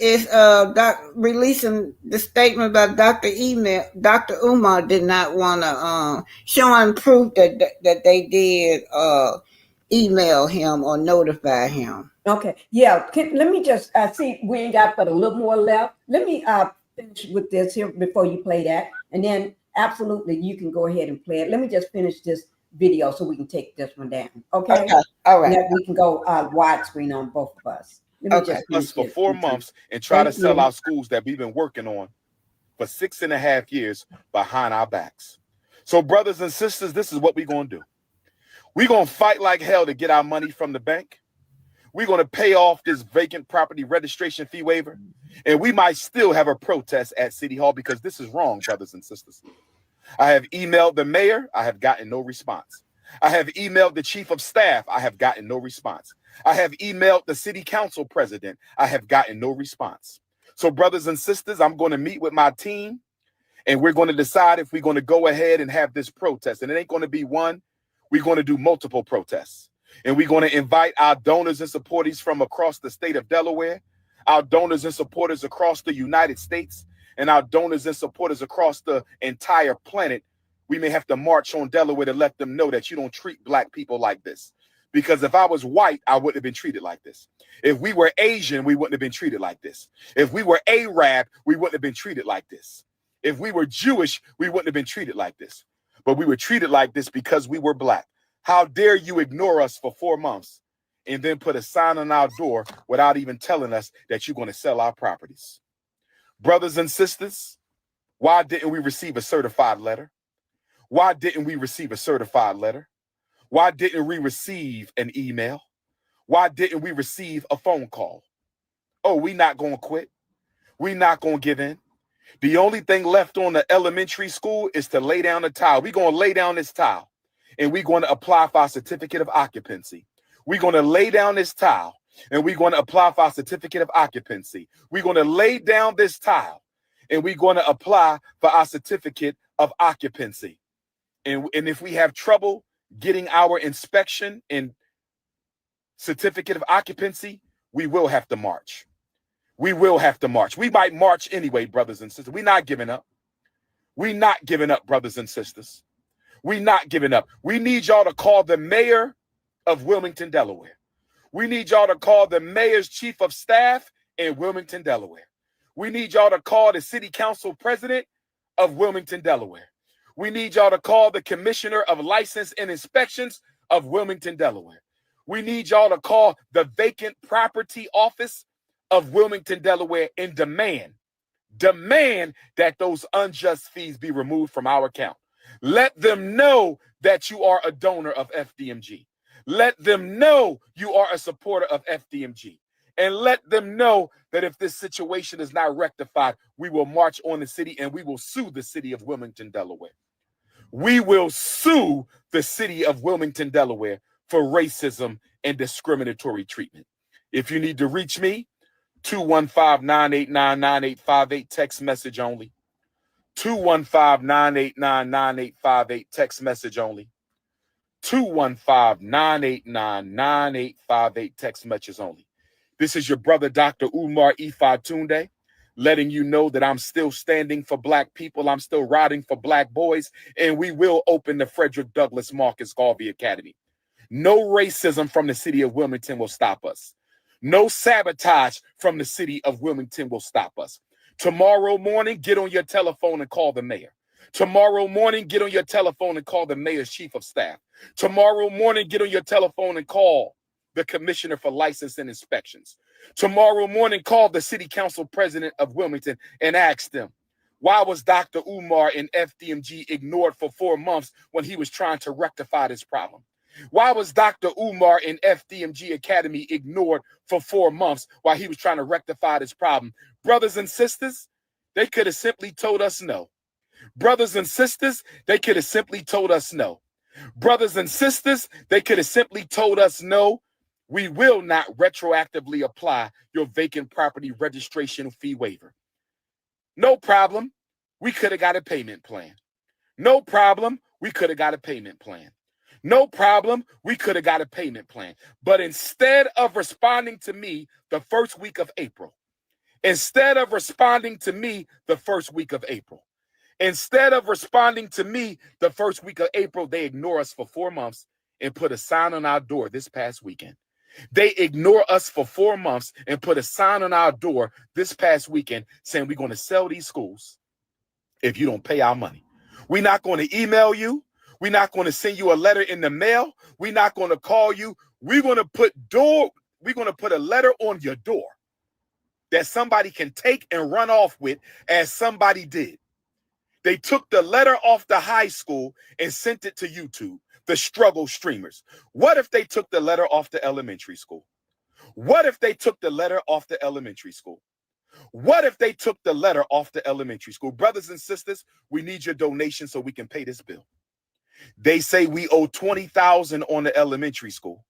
releasing the statement by Dr. Umar did not want to showing proof that they did email him or notify him.
Okay, yeah. Let me just see. We ain't got but a little more left. Let me finish with this here before you play that, and then absolutely you can go ahead and play it. Let me just finish this video so we can take this one down. Okay.
All right.
And then we can go widescreen on both of us.
Okay. Us for 4 months and try to sell our schools that we've been working on for 6.5 years behind our backs. So, brothers and sisters, this is what we're gonna do. We're gonna fight like hell to get our money from the bank. We're going to pay off this vacant property registration fee waiver, and we might still have a protest at City Hall because this is wrong, brothers and sisters. I have emailed the mayor. I have gotten no response. I have emailed the chief of staff. I have gotten no response. I have emailed the city council president. I have gotten no response. So, brothers and sisters, I'm going to meet with my team, and we're going to decide if we're going to go ahead and have this protest. And it ain't going to be one. We're going to do multiple protests. And we're going to invite our donors and supporters from across the state of Delaware, our donors and supporters across the United States, and our donors and supporters across the entire planet. We may have to march on Delaware to let them know that you don't treat black people like this. Because if I was white, I wouldn't have been treated like this. If we were Asian, we wouldn't have been treated like this. If we were Arab, we wouldn't have been treated like this. If we were Jewish, we wouldn't have been treated like this. But we were treated like this because we were black. How dare you ignore us for 4 months and then put a sign on our door without even telling us that you're going to sell our properties? Brothers and sisters, Why didn't we receive a certified letter? Why didn't we receive a certified letter? Why didn't we receive an email? Why didn't we receive a phone call? Oh, we not going to quit. We not going to give in. The only thing left on the elementary school is to lay down the tile. We're going to lay down this tile, and we're going to apply for our certificate of occupancy. We're going to lay down this tile, and we're going to apply for our certificate of occupancy. We're going to lay down this tile, and we're going to apply for our certificate of occupancy. And if we have trouble getting our inspection and certificate of occupancy, we will have to march. We will have to march. We might march anyway, brothers and sisters. We're not giving up. We're not giving up, brothers and sisters. We're not giving up. We need y'all to call the mayor of Wilmington, Delaware. We need y'all to call the mayor's chief of staff in Wilmington, Delaware. We need y'all to call the city council president of Wilmington, Delaware. We need y'all to call the commissioner of license and inspections of Wilmington, Delaware. We need y'all to call the vacant property office of Wilmington, Delaware, and demand that those unjust fees be removed from our account. Let them know that you are a donor of FDMG. Let them know you are a supporter of FDMG. And let them know that if this situation is not rectified, we will march on the city and we will sue the city of Wilmington, Delaware. We will sue the city of Wilmington, Delaware for racism and discriminatory treatment. If you need to reach me, 215-989-9858, text message only. 215-989-9858, text message only. 215-989-9858, text message only. This is your brother, Dr. Umar Ifatunde, letting you know that I'm still standing for black people. I'm still riding for black boys, and we will open the Frederick Douglass Marcus Garvey Academy. No racism from the city of Wilmington will stop us. No sabotage from the city of Wilmington will stop us. Tomorrow morning, get on your telephone and call the mayor. Tomorrow morning, get on your telephone and call the mayor's chief of staff. Tomorrow morning, get on your telephone and call the commissioner for license and inspections. Tomorrow morning, call the city council president of Wilmington and ask them, why was Dr. Umar in FDMG ignored for 4 months when he was trying to rectify this problem? Why was Dr. Umar in FDMG Academy ignored for 4 months while he was trying to rectify this problem? Brothers and sisters, they could have simply told us no. Brothers and sisters, they could have simply told us no. Brothers and sisters, they could have simply told us no. We will not retroactively apply your vacant property registration fee waiver. No problem. We could have got a payment plan. No problem. We could have got a payment plan. No problem. We could have got a payment plan. But instead of responding to me the first week of April, they ignore us for 4 months and put a sign on our door this past weekend. They ignore us for 4 months and put a sign on our door this past weekend saying we're going to sell these schools if you don't pay our money. We're not going to email you. We're not going to send you a letter in the mail. We're not going to call you. We're going to put a letter on your door that somebody can take and run off with, as somebody did. They took the letter off the high school and sent it to YouTube, the struggle streamers. What if they took the letter off the elementary school? What if they took the letter off the elementary school? What if they took the letter off the elementary school? Brothers and sisters, we need your donation so we can pay this bill. They say we owe $20,000 on the elementary school.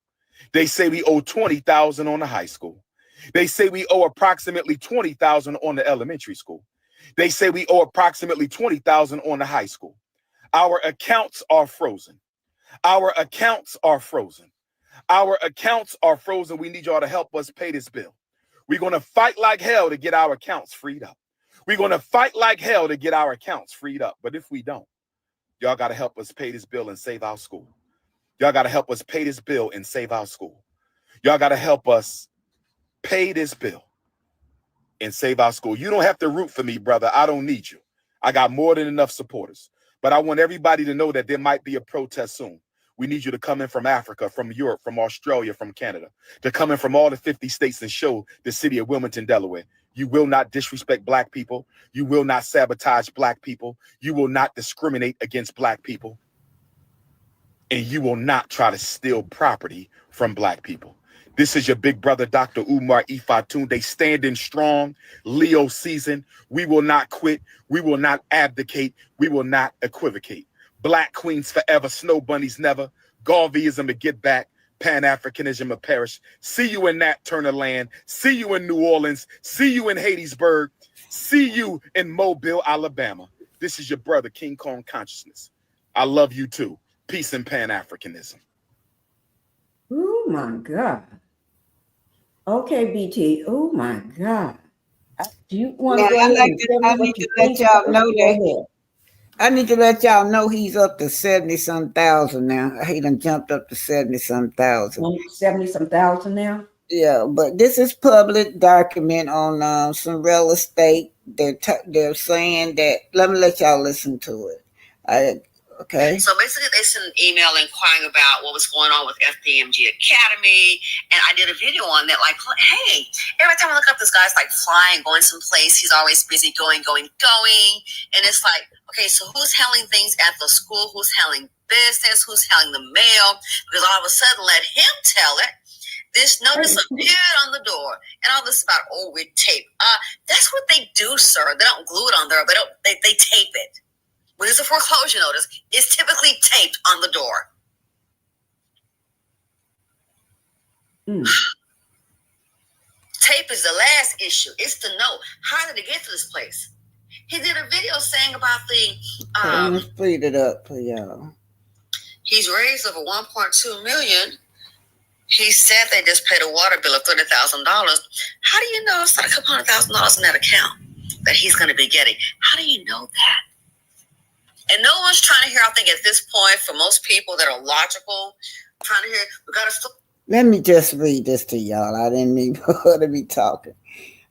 They say we owe $20,000 on the high school. They say we owe approximately $20,000 on the elementary school. They say we owe approximately $20,000 on the high school. Our accounts are frozen. Our accounts are frozen. Our accounts are frozen. We need y'all to help us pay this bill. We're going to fight like hell to get our accounts freed up. We're going to fight like hell to get our accounts freed up. But if we don't, y'all got to help us pay this bill and save our school. Y'all got to help us pay this bill and save our school. Y'all got to help us pay this bill and save our school. You don't have to root for me, brother. I don't need you. I got more than enough supporters. But I want everybody to know that there might be a protest soon. We need you to come in from Africa, from Europe, from Australia, from Canada, to come in from all the 50 states and show the city of Wilmington, Delaware. You will not disrespect black people. You will not sabotage black people. You will not discriminate against black people. And you will not try to steal property from black people. This is your big brother, Dr. Umar Ifatunde, standing strong, Leo season. We will not quit. We will not abdicate. We will not equivocate. Black queens forever, snow bunnies never. Garveyism to get back. Pan-Africanism to perish. See you in that turn of land. See you in New Orleans. See you in Hattiesburg. See you in Mobile, Alabama. This is your brother, King Kong Consciousness. I love you too. Peace and Pan-Africanism.
Oh my God. Okay, BT. Oh my God. Do you want to go ahead and tell me what you think?
I need to let y'all know he's up to 70-some thousand now. He done jumped up to 70-some thousand.
70-some thousand now?
Yeah, but this is public document on some real estate. They're saying that. Let me let y'all listen to it. Okay.
So basically, they sent an email inquiring about what was going on with FDMG Academy, and I did a video on that. Like, hey, every time I look up, this guy's like flying, going someplace. He's always busy going, and it's like, okay, so who's handling things at the school? Who's handling business? Who's handling the mail? Because all of a sudden, let him tell it. This notice appeared on the door, and all this about with tape. That's what they do, sir. They don't glue it on there. They tape it. When there's a foreclosure notice, it's typically taped on the door. Tape is the last issue. It's to know, how did it get to this place? He did a video saying about the
speed it up for y'all.
He's raised over $1.2 million. He said they just paid a water bill of $30,000. How do you know it's not a couple $100,000 in that account that he's going to be getting? How do you know that? And no one's trying to hear, I think at this point, for most people that are logical, trying to hear, we got to...
Let me just read this to y'all. I didn't mean to be talking.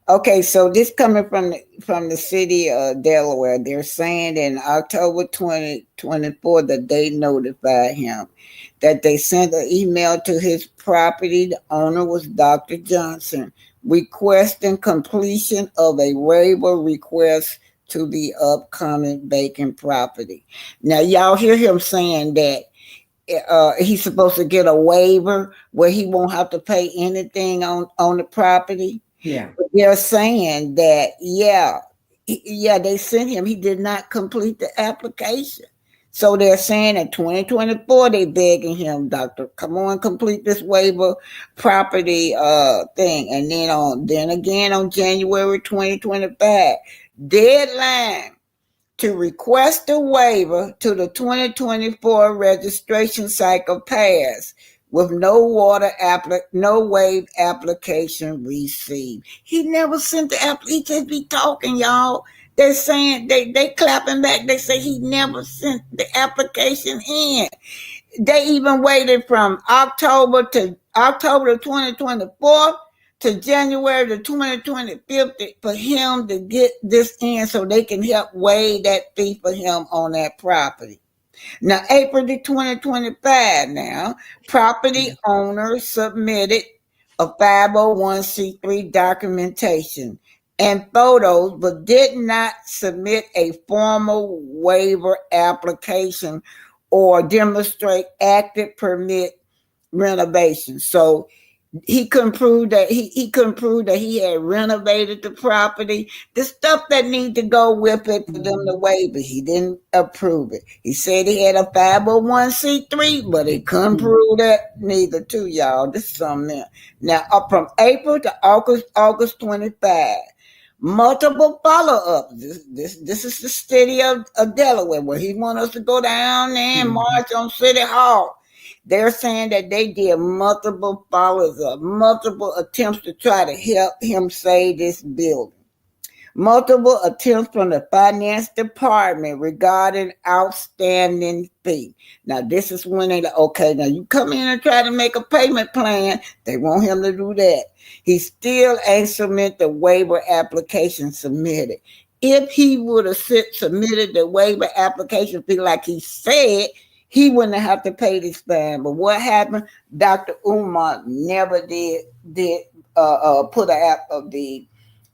Okay, so this coming from the city of Delaware. They're saying in October 2024 that they notified him that they sent an email to his property. The owner was Dr. Johnson, requesting completion of a waiver request to the upcoming vacant property. Now, y'all hear him saying that he's supposed to get a waiver where he won't have to pay anything on the property.
Yeah.
But they're saying that, they sent him. He did not complete the application. So they're saying in 2024, they begging him, doctor, come on, complete this waiver property thing. And then again on January 2025, deadline to request a waiver to the 2024 registration cycle passed with no waive application received. He never sent the app. He just be talking, y'all. They're saying they clapping back. They say he never sent the application in. They even waited from October 2024 to January the 2025 for him to get this in so they can help waive that fee for him on that property. Now, April the 2025 now, property owner submitted a 501c3 documentation and photos, but did not submit a formal waiver application or demonstrate active permit renovation. So he couldn't prove that he had renovated the property. The stuff that need to go with it for them to waive it, he didn't approve it. He said he had a 501c3, but he couldn't prove that neither too, y'all. This is something else. Now, up from April to August 25, multiple follow-ups. This is the city of Delaware, where he wants us to go down there and march on City Hall. They're saying that they did multiple follow-ups, multiple attempts to try to help him save this building. Multiple attempts from the finance department regarding outstanding fee. Now, this is when they like, okay, now you come in and try to make a payment plan. They want him to do that. He still ain't submit the waiver application submitted. If he would have submitted the waiver application fee like he said, he wouldn't have to pay this fine. But what happened? Dr. Umar never did put the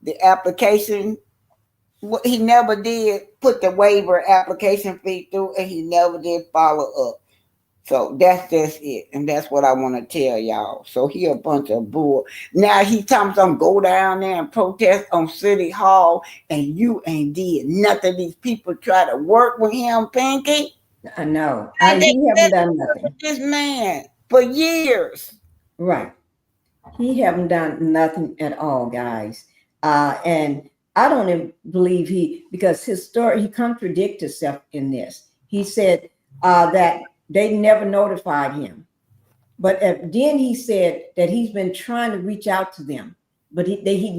the application. He never did put the waiver application fee through, and he never did follow up. So that's just it, and that's what I want to tell y'all. So he a bunch of bull. Now he tells them go down there and protest on City Hall, and you ain't did nothing. These people try to work with him, Pinkie.
I know.
And
He
they
haven't done nothing.
this man for years.
Right. He haven't done nothing at all, guys. And I don't even believe because his story, he contradicted himself in this. He said that they never notified him. But then he said that he's been trying to reach out to them, but they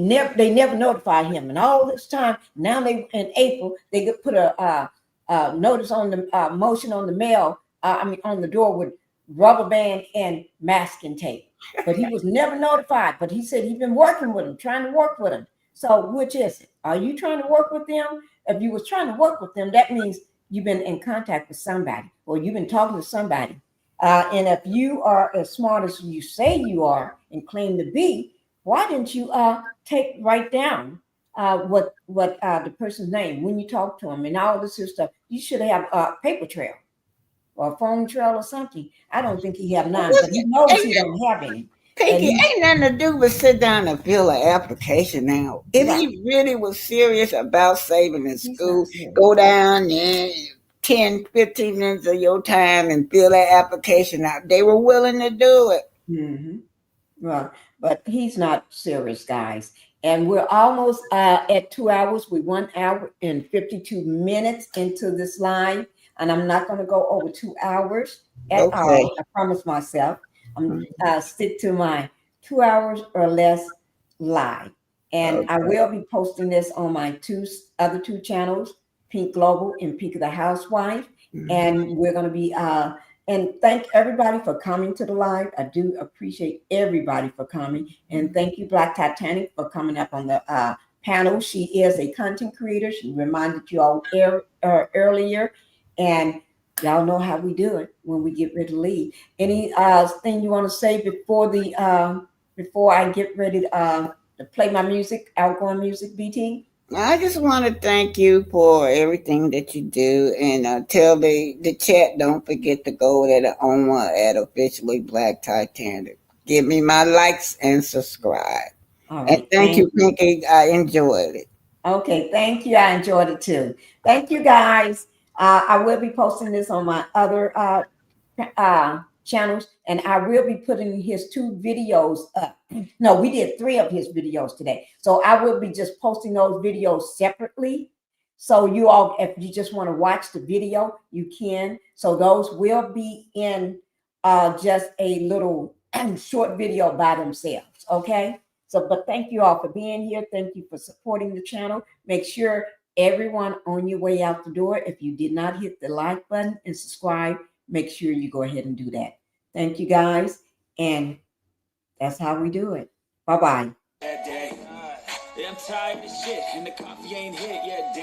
never notified him. And all this time, now they in April, they could put a notice on the motion on the mail, on the door with rubber band and masking tape. But he was never notified. But he said he's been working with him, trying to work with him. So which is it? Are you trying to work with them? If you was trying to work with them, that means you've been in contact with somebody, or you've been talking to somebody. And if you are as smart as you say you are and claim to be, why didn't you write down what the person's name when you talk to them and all this sort of stuff? You should have a paper trail or a phone trail or something. I don't think he have none, but he knows he don't have any.
Pinkie, ain't nothing to do but sit down and fill an application out. If he really was serious about saving his school, go down there 10, 15 minutes of your time and fill that application out. They were willing to do it.
Mm-hmm. Well, but he's not serious, guys. And we're almost at 2 hours. We're 1 hour and 52 minutes into this live. And I'm not going to go over 2 hours at all. I promise myself. I'm stick to my 2 hours or less live. And I will be posting this on my other two channels, Pink Global and Pinkie the Housewife. And we're going to be, and thank everybody for coming to the live. I do appreciate everybody for coming. And thank you, Black Titanic, for coming up on the panel. She is a content creator. She reminded you all earlier. And y'all know how we do it when we get ready to leave. Any thing you want to say before I get ready to play my music, outgoing music, BT?
I just want to thank you for everything that you do, and tell the chat, don't forget to go to the Umar at Officially Black Titanic. Give me my likes and subscribe. All right, and thank you, Pinkie. I enjoyed it.
Okay, thank you. I enjoyed it too. Thank you, guys. I will be posting this on my other channels, and I will be putting his 2 videos up. No, we did 3 of his videos today. So I will be just posting those videos separately. So you all, if you just want to watch the video, you can. So those will be in just a little short video by themselves. Okay. So, but thank you all for being here. Thank you for supporting the channel. Make sure everyone on your way out the door, if you did not hit the like button and subscribe, make sure you go ahead and do that. Thank you, guys. And that's how we do it. Bye-bye. I'm tired of shit and the coffee ain't hit yet.